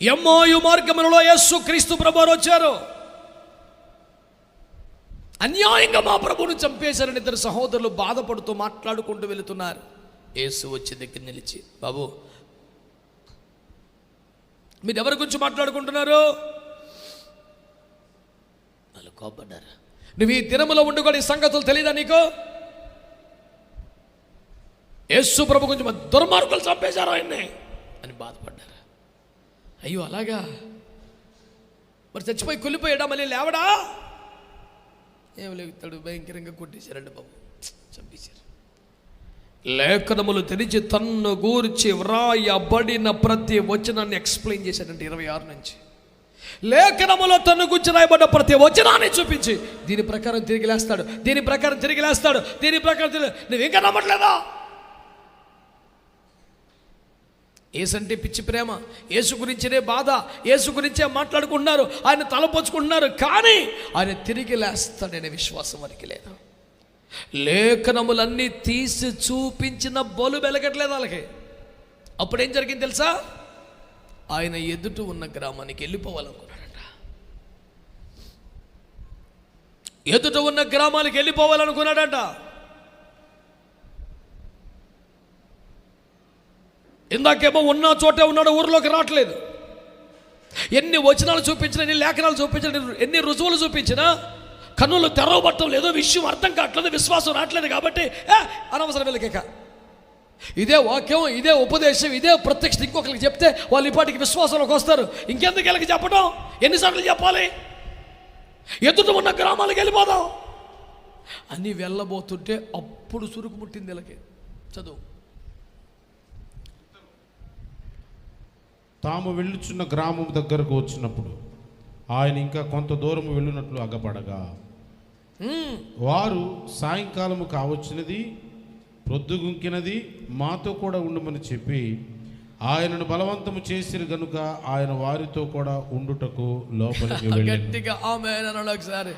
ఎమ్మోయు మార్గములలో యేసు క్రీస్తు ప్రభువారు వచ్చారు. అన్యాయంగా మా ప్రభువును చంపేశారని ఇద్దరు సహోదరులు బాధపడుతూ మాట్లాడుకుంటూ వెళుతున్నారు. యేసు వచ్చి దగ్గర నిలిచి, బాబు మీరు ఎవరి గురించి మాట్లాడుకుంటున్నారు? వాళ్ళు కోపడ్డారు. నువ్వు ఈ దినములో ఉండుకొని సంగతులు తెలియదా నీకు? యేసు ప్రభు గురించి దుర్మార్గులు చంపేశారు ఆయన్ని అని బాధపడ్డారు. అయ్యో అలాగా, మరి చచ్చిపోయి కుళ్ళిపోయాడా, మళ్ళీ లేవడా? ఏం లేగుతాడు, భయంకరంగా కొట్టేశారండి బాబు, చంపేశారు. లేఖనములు తెరిచి తన్ను గూర్చి వ్రాయబడిన ప్రతి వచనాన్ని ఎక్స్ప్లెయిన్ చేశాడంటే 26 నుంచి. లేఖనములో తన్ను గురించి రాయబడ్డ ప్రతి వచనాన్ని చూపించి దీని ప్రకారం తిరిగి లేస్తాడు, దీని ప్రకారం తిరిగి లేస్తాడు, దీని ప్రకారం నువ్వు ఇంకా నమ్మట్లేదా? యేసంటే పిచ్చి ప్రేమ, యేసు గురించినే బాధ, యేసు గురించే మాట్లాడుకుంటున్నారు, ఆయన తలపోచుకుంటున్నారు, కానీ ఆయన తిరిగి లేస్తాడనే విశ్వాసం వారికి లేదు. లేఖనములన్నీ తీసి చూపించిన బలు వెలగట్లేదు వాళ్ళకి. అప్పుడేం జరిగింది తెలుసా? ఆయన ఎదుట ఉన్న గ్రామానికి వెళ్ళిపోవాలనుకున్నాడంట. ఎదుట ఉన్న గ్రామానికి వెళ్ళిపోవాలనుకున్నాడంట. ఇందాకేమో ఉన్న చోటే ఉన్నాడు, ఊరిలోకి రావట్లేదు. ఎన్ని వచనాలు చూపించినా, ఎన్ని లేఖనాలు చూపించినా, ఎన్ని రుజువులు చూపించినా కన్నులు తెరవబట్టం లేదు, విషయం అర్థం కావట్లేదు, విశ్వాసం రావట్లేదు. కాబట్టి అనవసరం వీళ్ళకేక ఇదే వాక్యం, ఇదే ఉపదేశం, ఇదే ప్రత్యక్ష ఇంకొకరికి చెప్తే వాళ్ళు ఇప్పటికి విశ్వాసంలోకి వస్తారు. ఇంకెందుకు వీళ్ళకి చెప్పడం? ఎన్నిసార్లు చెప్పాలి? ఎదుట ఉన్న గ్రామాలకు వెళ్ళిపోదాం అని వెళ్ళబోతుంటే అప్పుడు సురుకు ముట్టింది వీళ్ళకి. చదువు. తాము వెళ్ళుచున్న గ్రామం దగ్గరకు వచ్చినప్పుడు ఆయన ఇంకా కొంత దూరం వెళ్ళినట్లు అగపడగా, వారు సాయంకాలము కావచ్చినది, ప్రొద్దుగుంకినది, మాతో కూడా ఉండమని చెప్పి ఆయనను బలవంతము చేసిరు గనుక ఆయన వారితో కూడా ఉండుటకు లోపలికి వెళ్ళాడు. గట్టిగా ఆమేన్ అనాలి ఒకసారి.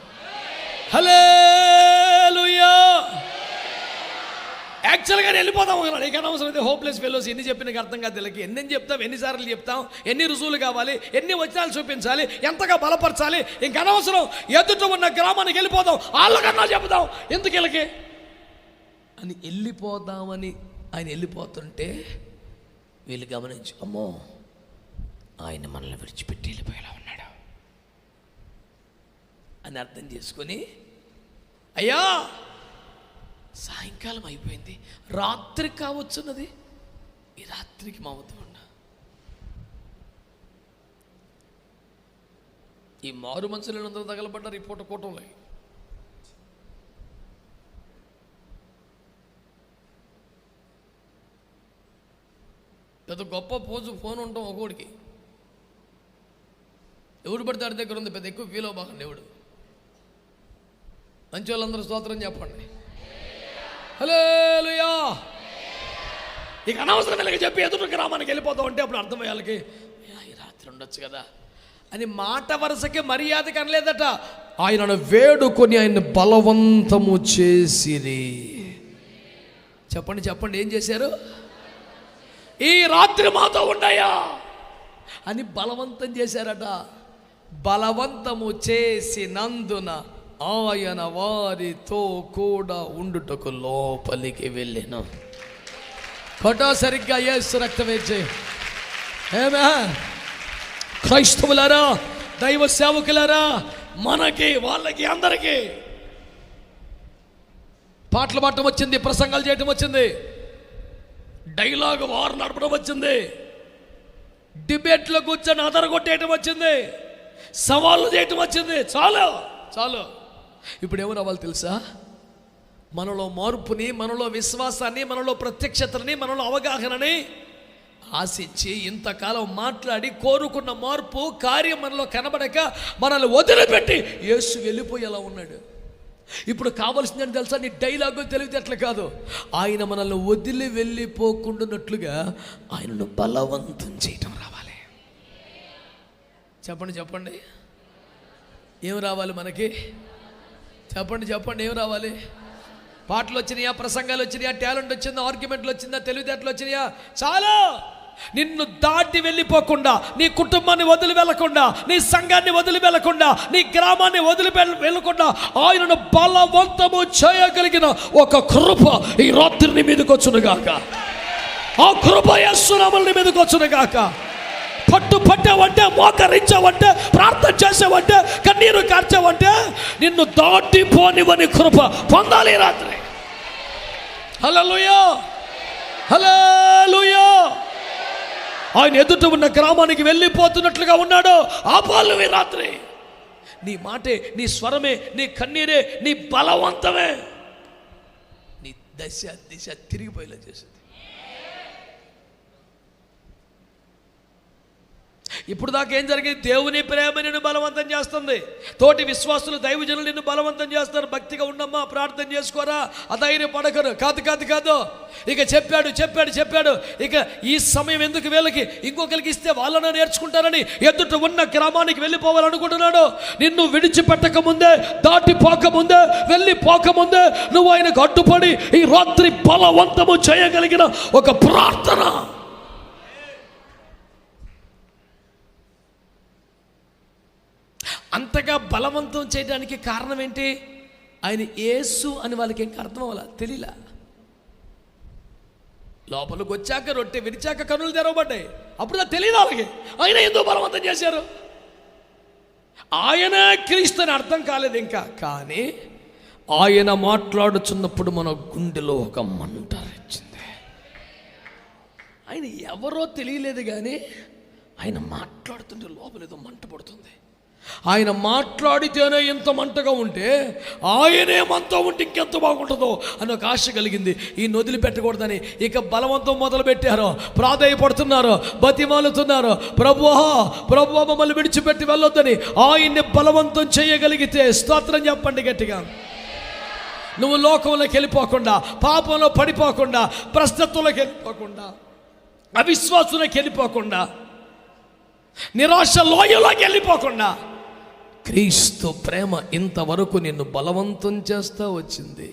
హల్లెలూయా. యాక్చువల్గా వెళ్ళిపోదాం అన్నాడు. ఇక అనవసరం అయితే హోప్లెస్ ఫెలోస్ ఎన్ని చెప్పిన అర్థం కాదు వీళ్ళకి. ఎన్ని చెప్తాం, ఎన్నిసార్లు చెప్తాం, ఎన్ని రుజువులు కావాలి, ఎన్ని వచనాలు చూపించాలి, ఎంతగా బలపరచాలి. ఇంక అనవసరం, ఎదుట ఉన్న గ్రామానికి వెళ్ళిపోదాం, వాళ్ళకన్నా చెప్దాం, ఎందుకు వీళ్ళకి అని వెళ్ళిపోదామని ఆయన వెళ్ళిపోతుంటే వీళ్ళు గమనించి, అమ్మో ఆయన మనల్ని విడిచిపెట్టి వెళ్ళిపోయేలా ఉన్నాడు అని అర్థం చేసుకొని, అయ్యా సాయంకాలం అయిపోయింది, రాత్రి కావచ్చున్నది, ఈ రాత్రికి మా వద్ద ఉన్నా. ఈ మారు మనుషులను అందరూ తగలబడ్డారు ఈ పూట కూటంలో. పెద్ద గొప్ప ఫోన్ ఉంటాం ఒకడికి, ఎవడు పడితే ఆడి దగ్గర ఉంది, పెద్ద ఎక్కువ ఫీల్ అవ్వకండి. ఎవడు మంచి వాళ్ళందరూ స్తోత్రం చెప్పండి. హల్లెలూయా. ఇక అనవసరం వెళ్ళకి చెప్పి ఎదురు గ్రామానికి వెళ్ళిపోతాం అంటే అప్పుడు అర్థమయ్యే వాళ్ళకి, ఈ రాత్రి ఉండొచ్చు కదా అని మాట వరుసకి మర్యాదకి అనలేదట. ఆయనను వేడుకొని ఆయన బలవంతము చేసిరి. చెప్పండి చెప్పండి, ఏం చేశారు? ఈ రాత్రి మాతో ఉండయా అని బలవంతం చేశారట. బలవంతము చేసినందున ఆయన వారితో కూడా ఉండుటకు లోపలికి వెళ్ళెను. ఫోటో సరిగ్గా యేసు రక్తం వేచే క్రైస్తవులారా, దైవ సేవకులారా, మనకి వాళ్ళకి అందరికీ పాటలు పాడటం వచ్చింది, ప్రసంగాలు చేయటం వచ్చింది, డైలాగ్ వారు నడపడం వచ్చింది, డిబేట్లో కూర్చొని అదరగొట్టేయటం వచ్చింది, సవాళ్ళు చేయటం వచ్చింది. చాలు చాలు. ఇప్పుడు ఏమో రావాలి తెలుసా? మనలో మార్పుని, మనలో విశ్వాసాన్ని, మనలో ప్రత్యక్షతని, మనలో అవగాహనని ఆశించి ఇంతకాలం మాట్లాడి కోరుకున్న మార్పు కార్యం మనలో కనబడక మనల్ని వదిలిపెట్టి యేసు వెళ్ళిపోయేలా ఉన్నాడు. ఇప్పుడు కావాల్సిందని తెలుసా? నీ డైలాగు తెలివితేటలు కాదు, ఆయన మనల్ని వదిలి వెళ్ళిపోకుండానట్లుగా ఆయనను బలవంతం చేయటం రావాలి. చెప్పండి చెప్పండి, ఏం రావాలి మనకి? చెప్పండి చెప్పండి, ఏం రావాలి? పాటలు వచ్చినాయా, ప్రసంగాలు వచ్చినాయా, టాలెంట్ వచ్చిందా, ఆర్గ్యుమెంట్లు వచ్చిందా, తెలివితేటలు వచ్చినాయా? చాలా. నిన్ను దాటి వెళ్ళిపోకుండా, నీ కుటుంబాన్ని వదిలి వెళ్ళకుండా, నీ సంఘాన్ని వదిలి వెళ్ళకుండా, నీ గ్రామాన్ని వదిలి వెళ్ళకుండా ఆయనను బలవంతము చేయగలిగిన ఒక కృప ఈ రాత్రి నీ మీదకి వచ్చునుగాక. ఆ కృప యేసునామమున నీ మీదకి వచ్చునుగాక. పట్టు పట్టావంటే, మోకరించావంటే, ప్రార్థన చేసావంటే, కన్నీరు కార్చావంటే నిన్ను దాటిపోనివని కృప పొందాలి ఈ రాత్రి. హల్లెలూయా, హల్లెలూయా. ఆయన ఎదుట ఉన్న గ్రామానికి వెళ్ళిపోతున్నట్లుగా ఉన్నాడు. ఆపాలు ఈ రాత్రి. నీ మాటే, నీ స్వరమే, నీ కన్నీరే, నీ బలవంతమే నీ దశ దిశ తిరిగిపోయేలా చేసింది. ఇప్పుడు దాకా ఏం జరిగింది? దేవుని ప్రేమ నిన్ను బలవంతం చేస్తుంది. తోటి విశ్వాసులు, దైవజనులు నిన్ను బలవంతం చేస్తారు. భక్తిగా ఉండమ్మా, ప్రార్థన చేసుకోరా, అధైర్య పడకరు. కాదు కాదు కాదు. ఇక చెప్పాడు చెప్పాడు చెప్పాడు. ఇక ఈ సమయం ఎందుకు వీళ్ళకి, ఇంకొకరికి ఇస్తే వాళ్ళను నేర్చుకుంటారని ఎదుట ఉన్న గ్రామానికి వెళ్ళిపోవాలనుకుంటున్నాడు. నిన్ను విడిచిపెట్టక ముందే, దాటిపోకముందే, వెళ్ళిపోకముందే నువ్వు ఆయనకు అడ్డుపడి ఈ రాత్రి బలవంతము చేయగలిగిన ఒక ప్రార్థన. అంతగా బలవంతం చేయడానికి కారణం ఏంటి? ఆయన యేసు అని వాళ్ళకి ఇంకా అర్థం అవ్వాల, తెలియలా. లోపలికి వచ్చాక, రొట్టె విరిచాక కనులు తెరవబడ్డాయి. అప్పుడు అది తెలియదు వాళ్ళకి. ఆయన ఎందుకు బలవంతం చేశారు? ఆయన క్రీస్తు అని అర్థం కాలేదు ఇంకా. కానీ ఆయన మాట్లాడుచున్నప్పుడు మన గుండెలో ఒక మంట వచ్చింది. ఆయన ఎవరో తెలియలేదు, కానీ ఆయన మాట్లాడుతుంటే లోపల ఏదో మంట పడుతుంది. ఆయన మాట్లాడితేనే ఎంత మంటగా ఉంటే ఆయనే మనతో ఉంటే ఇంకెంత బాగుంటుందో అని ఒక ఆశ కలిగింది. ఈ నొదిలి పెట్టకూడదని ఇక బలవంతం మొదలు పెట్టారు. ప్రాధేయపడుతున్నారు, బతిమాలుతున్నారు. ప్రభువా ప్రభువా మమ్మల్ని విడిచిపెట్టి వెళ్ళొద్దని ఆయన్ని బలవంతం చేయగలిగితే స్తోత్రం చెప్పండి గట్టిగా. నువ్వు లోకంలోకి వెళ్ళిపోకుండా, పాపంలో పడిపోకుండా, ప్రస్తుతంలోకి వెళ్ళిపోకుండా, అవిశ్వాసంలోకి వెళ్ళిపోకుండా, నిరాశ లోయలోకి వెళ్ళిపోకుండా, క్రీస్తు ప్రేమ ఇంతవరకు నిన్ను బలవంతం చేస్తూ వచ్చింది.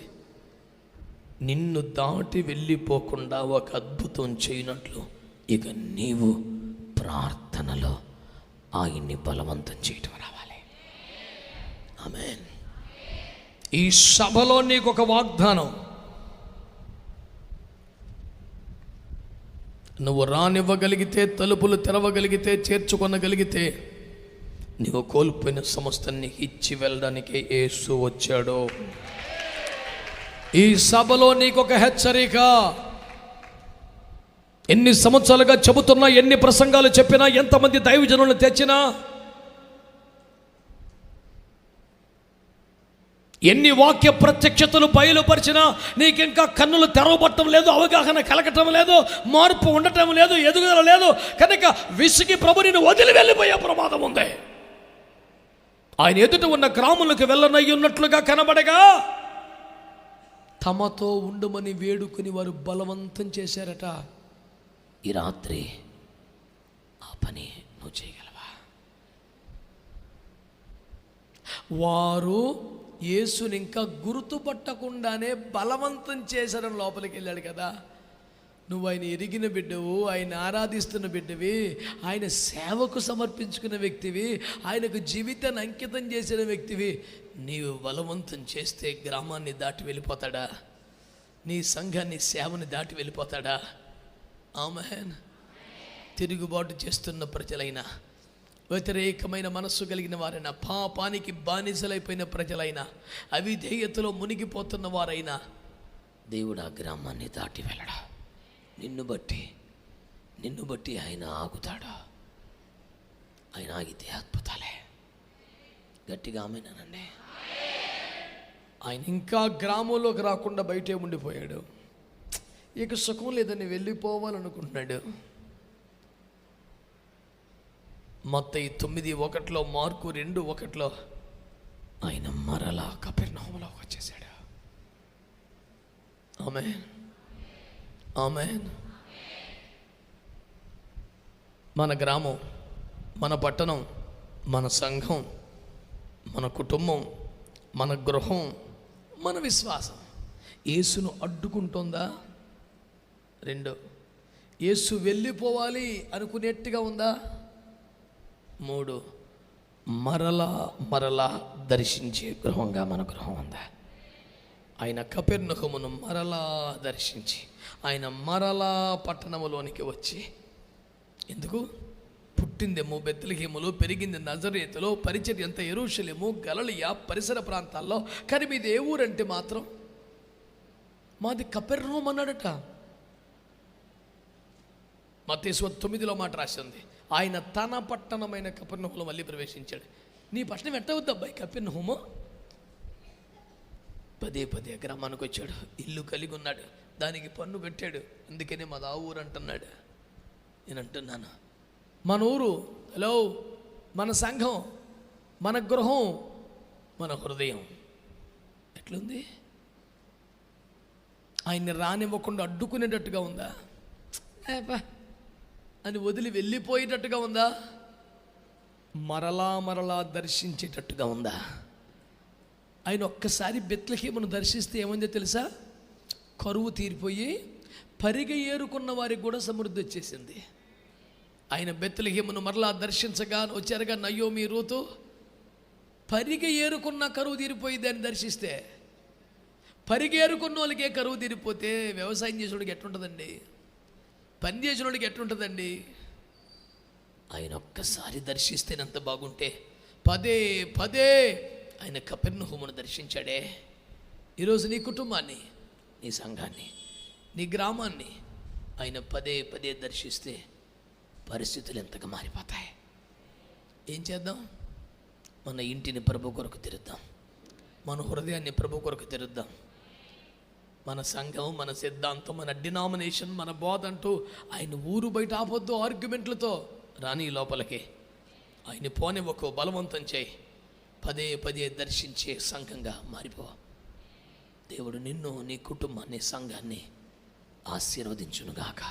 నిన్ను దాటి వెళ్ళిపోకుండా ఒక అద్భుతం చేయనట్లు ఇక నీవు ప్రార్థనలో ఆయన్ని బలవంతం చేయటం రావాలి. ఆమేన్. ఈ సభలో నీకు ఒక వాగ్దానం. నువ్వు రానివ్వగలిగితే, తలుపులు తెరవగలిగితే, చేర్చుకొనగలిగితే, నువ్వు కోల్పోయిన సమస్తాన్ని ఇచ్చి వెళ్ళడానికే యేసు వచ్చాడు. ఈ సభలో నీకొక హెచ్చరిక. ఎన్ని సంవత్సరాలుగా చెబుతున్నా, ఎన్ని ప్రసంగాలు చెప్పినా, ఎంతమంది దైవజనులను తెచ్చినా, ఎన్ని వాక్య ప్రత్యక్షతలు బయలుపరిచినా నీకింకా కన్నులు తెరవబట్టడం లేదు, అవగాహన కలగటం లేదు, మార్పు ఉండటం లేదు, ఎదుగుదల లేదు. కనుక విసిగి ప్రభు నిన్ను వదిలి వెళ్ళిపోయే ప్రమాదం ఉంది. ఆయన ఎదుట ఉన్న గ్రాములకు వెళ్ళనయ్యి ఉన్నట్లుగా కనబడగా తమతో ఉండమని వేడుకుని వారు బలవంతం చేశారట. ఈ రాత్రి ఆ పని నువ్వు చేయగలవా? వారు యేసుని ఇంకా గుర్తుపట్టకుండానే బలవంతం చేశారని లోపలికి వెళ్ళాడు కదా. నువ్వు ఆయన ఎరిగిన బిడ్డవు, ఆయన ఆరాధిస్తున్న బిడ్డవి, ఆయన సేవకు సమర్పించుకున్న వ్యక్తివి, ఆయనకు జీవితాన్ని అంకితం చేసిన వ్యక్తివి. నీవు బలవంతం చేస్తే గ్రామాన్ని దాటి వెళ్ళిపోతాడా? నీ సంఘాన్ని, సేవని దాటి వెళ్ళిపోతాడా? ఆమేన్. తిరుగుబాటు చేస్తున్న ప్రజలైనా, వ్యతిరేకమైన మనస్సు కలిగిన వారైనా, పాపానికి బానిసలైపోయిన ప్రజలైనా, అవిధేయతలో మునిగిపోతున్న వారైనా, దేవుడు ఆ గ్రామాన్ని దాటి వెళ్ళడా? నిన్ను బట్టి ఆయన ఆగుతాడు. ఆయన ఆగితే అద్భుతాలే. గట్టిగా ఆమేనండి. ఆయన ఇంకా గ్రామంలోకి రాకుండా బయటే ఉండిపోయాడు. ఇక సుఖం లేదని వెళ్ళిపోవాలనుకుంటున్నాడు. మత్తయి 9:1, మార్కు 2:1 ఆయన మరలా కపెర్నహూములోకి వచ్చేసాడు. ఆమేన్, ఆమేన్. మన గ్రామం, మన పట్టణం, మన సంఘం, మన కుటుంబం, మన గృహం, మన విశ్వాసం యేసును అడ్డుకుంటుందా? 2, యేసు వెళ్ళిపోవాలి అనుకునేట్టుగా ఉందా? 3, మరలా దర్శించే గృహంగా మన గృహం ఉందా? ఆయన కపెర్నహూమును మరలా దర్శించి, ఆయన మరలా పట్టణములోనికి వచ్చి, ఎందుకు? పుట్టిందేమో బెత్లెహేములో, పెరిగింది నజరేతులో, పరిచర్య అంతా యెరూషలేము, గలిలయ పరిసర ప్రాంతాల్లో. కానీ మీది ఏ ఊరంటే మాత్రం మాది కపెర్నహూము అన్నాడట. మత్తయి 9 మాట రాసింది, ఆయన తన పట్టణమైన కపెర్నహూములో మళ్ళీ ప్రవేశించాడు. నీ పట్టణం ఎట్ట అవుద్ది అబ్బాయి కపెర్నహూము? పదే గ్రామానికి వచ్చాడు. ఇల్లు కలిగి ఉన్నాడు, దానికి పన్ను కట్టాడు. అందుకనే మాది ఆ ఊరు అంటున్నాడు. నేను అంటున్నాను, మన ఊరు, హలో, మన సంఘం, మన గృహం, మన హృదయం ఎట్లుంది? ఆయన్ని రానివ్వకుండా అడ్డుకునేటట్టుగా ఉందా? అని వదిలి వెళ్ళిపోయేటట్టుగా ఉందా? మరలా దర్శించేటట్టుగా ఉందా? ఆయన ఒక్కసారి బెత్లెహేమును దర్శిస్తే ఏమందో తెలుసా? కరువు తీరిపోయి పరిగ ఏరుకున్న వారికి కూడా సమృద్ధి వచ్చేసింది. ఆయన బెత్లెహేమును మరలా దర్శించగా వచ్చారుగా నయోమి, రూతు. పరిగ ఏరుకున్న కరువు తీరిపోయింది అని దర్శిస్తే, పరిగ ఏరుకున్న వాళ్ళకే కరువు తీరిపోతే వ్యవసాయం చేసేవాడికి ఎట్లుంటుందండి? పని చేసేవాడికి ఎట్లుంటుందండి? ఆయన ఒక్కసారి దర్శిస్తేనంత బాగుంటే పదే ఆయన కపెర్నహూమును దర్శించాడే. ఈరోజు నీ కుటుంబాన్ని, నీ సంఘాన్ని, నీ గ్రామాన్ని ఆయన పదే దర్శిస్తే పరిస్థితులు ఎంతగా మారిపోతాయి. ఏం చేద్దాం? మన ఇంటిని ప్రభు కొరకు తెరుద్దాం, మన హృదయాన్ని ప్రభు కొరకు తెరుద్దాం. మన సంఘం, మన సిద్ధాంతం, మన డినామినేషన్, మన బోధ అంటూ ఆయన ఊరు బయట ఆపొద్దు ఆర్గ్యుమెంట్లతో. రాని లోపలికి ఆయన పోనివ్వకు, బలవంతం చేయి. పదే దర్శించే సంఘంగా మారిపో. దేవుడు నిన్ను, నీ కుటుంబాన్ని, సంఘాన్ని ఆశీర్వదించునుగాక.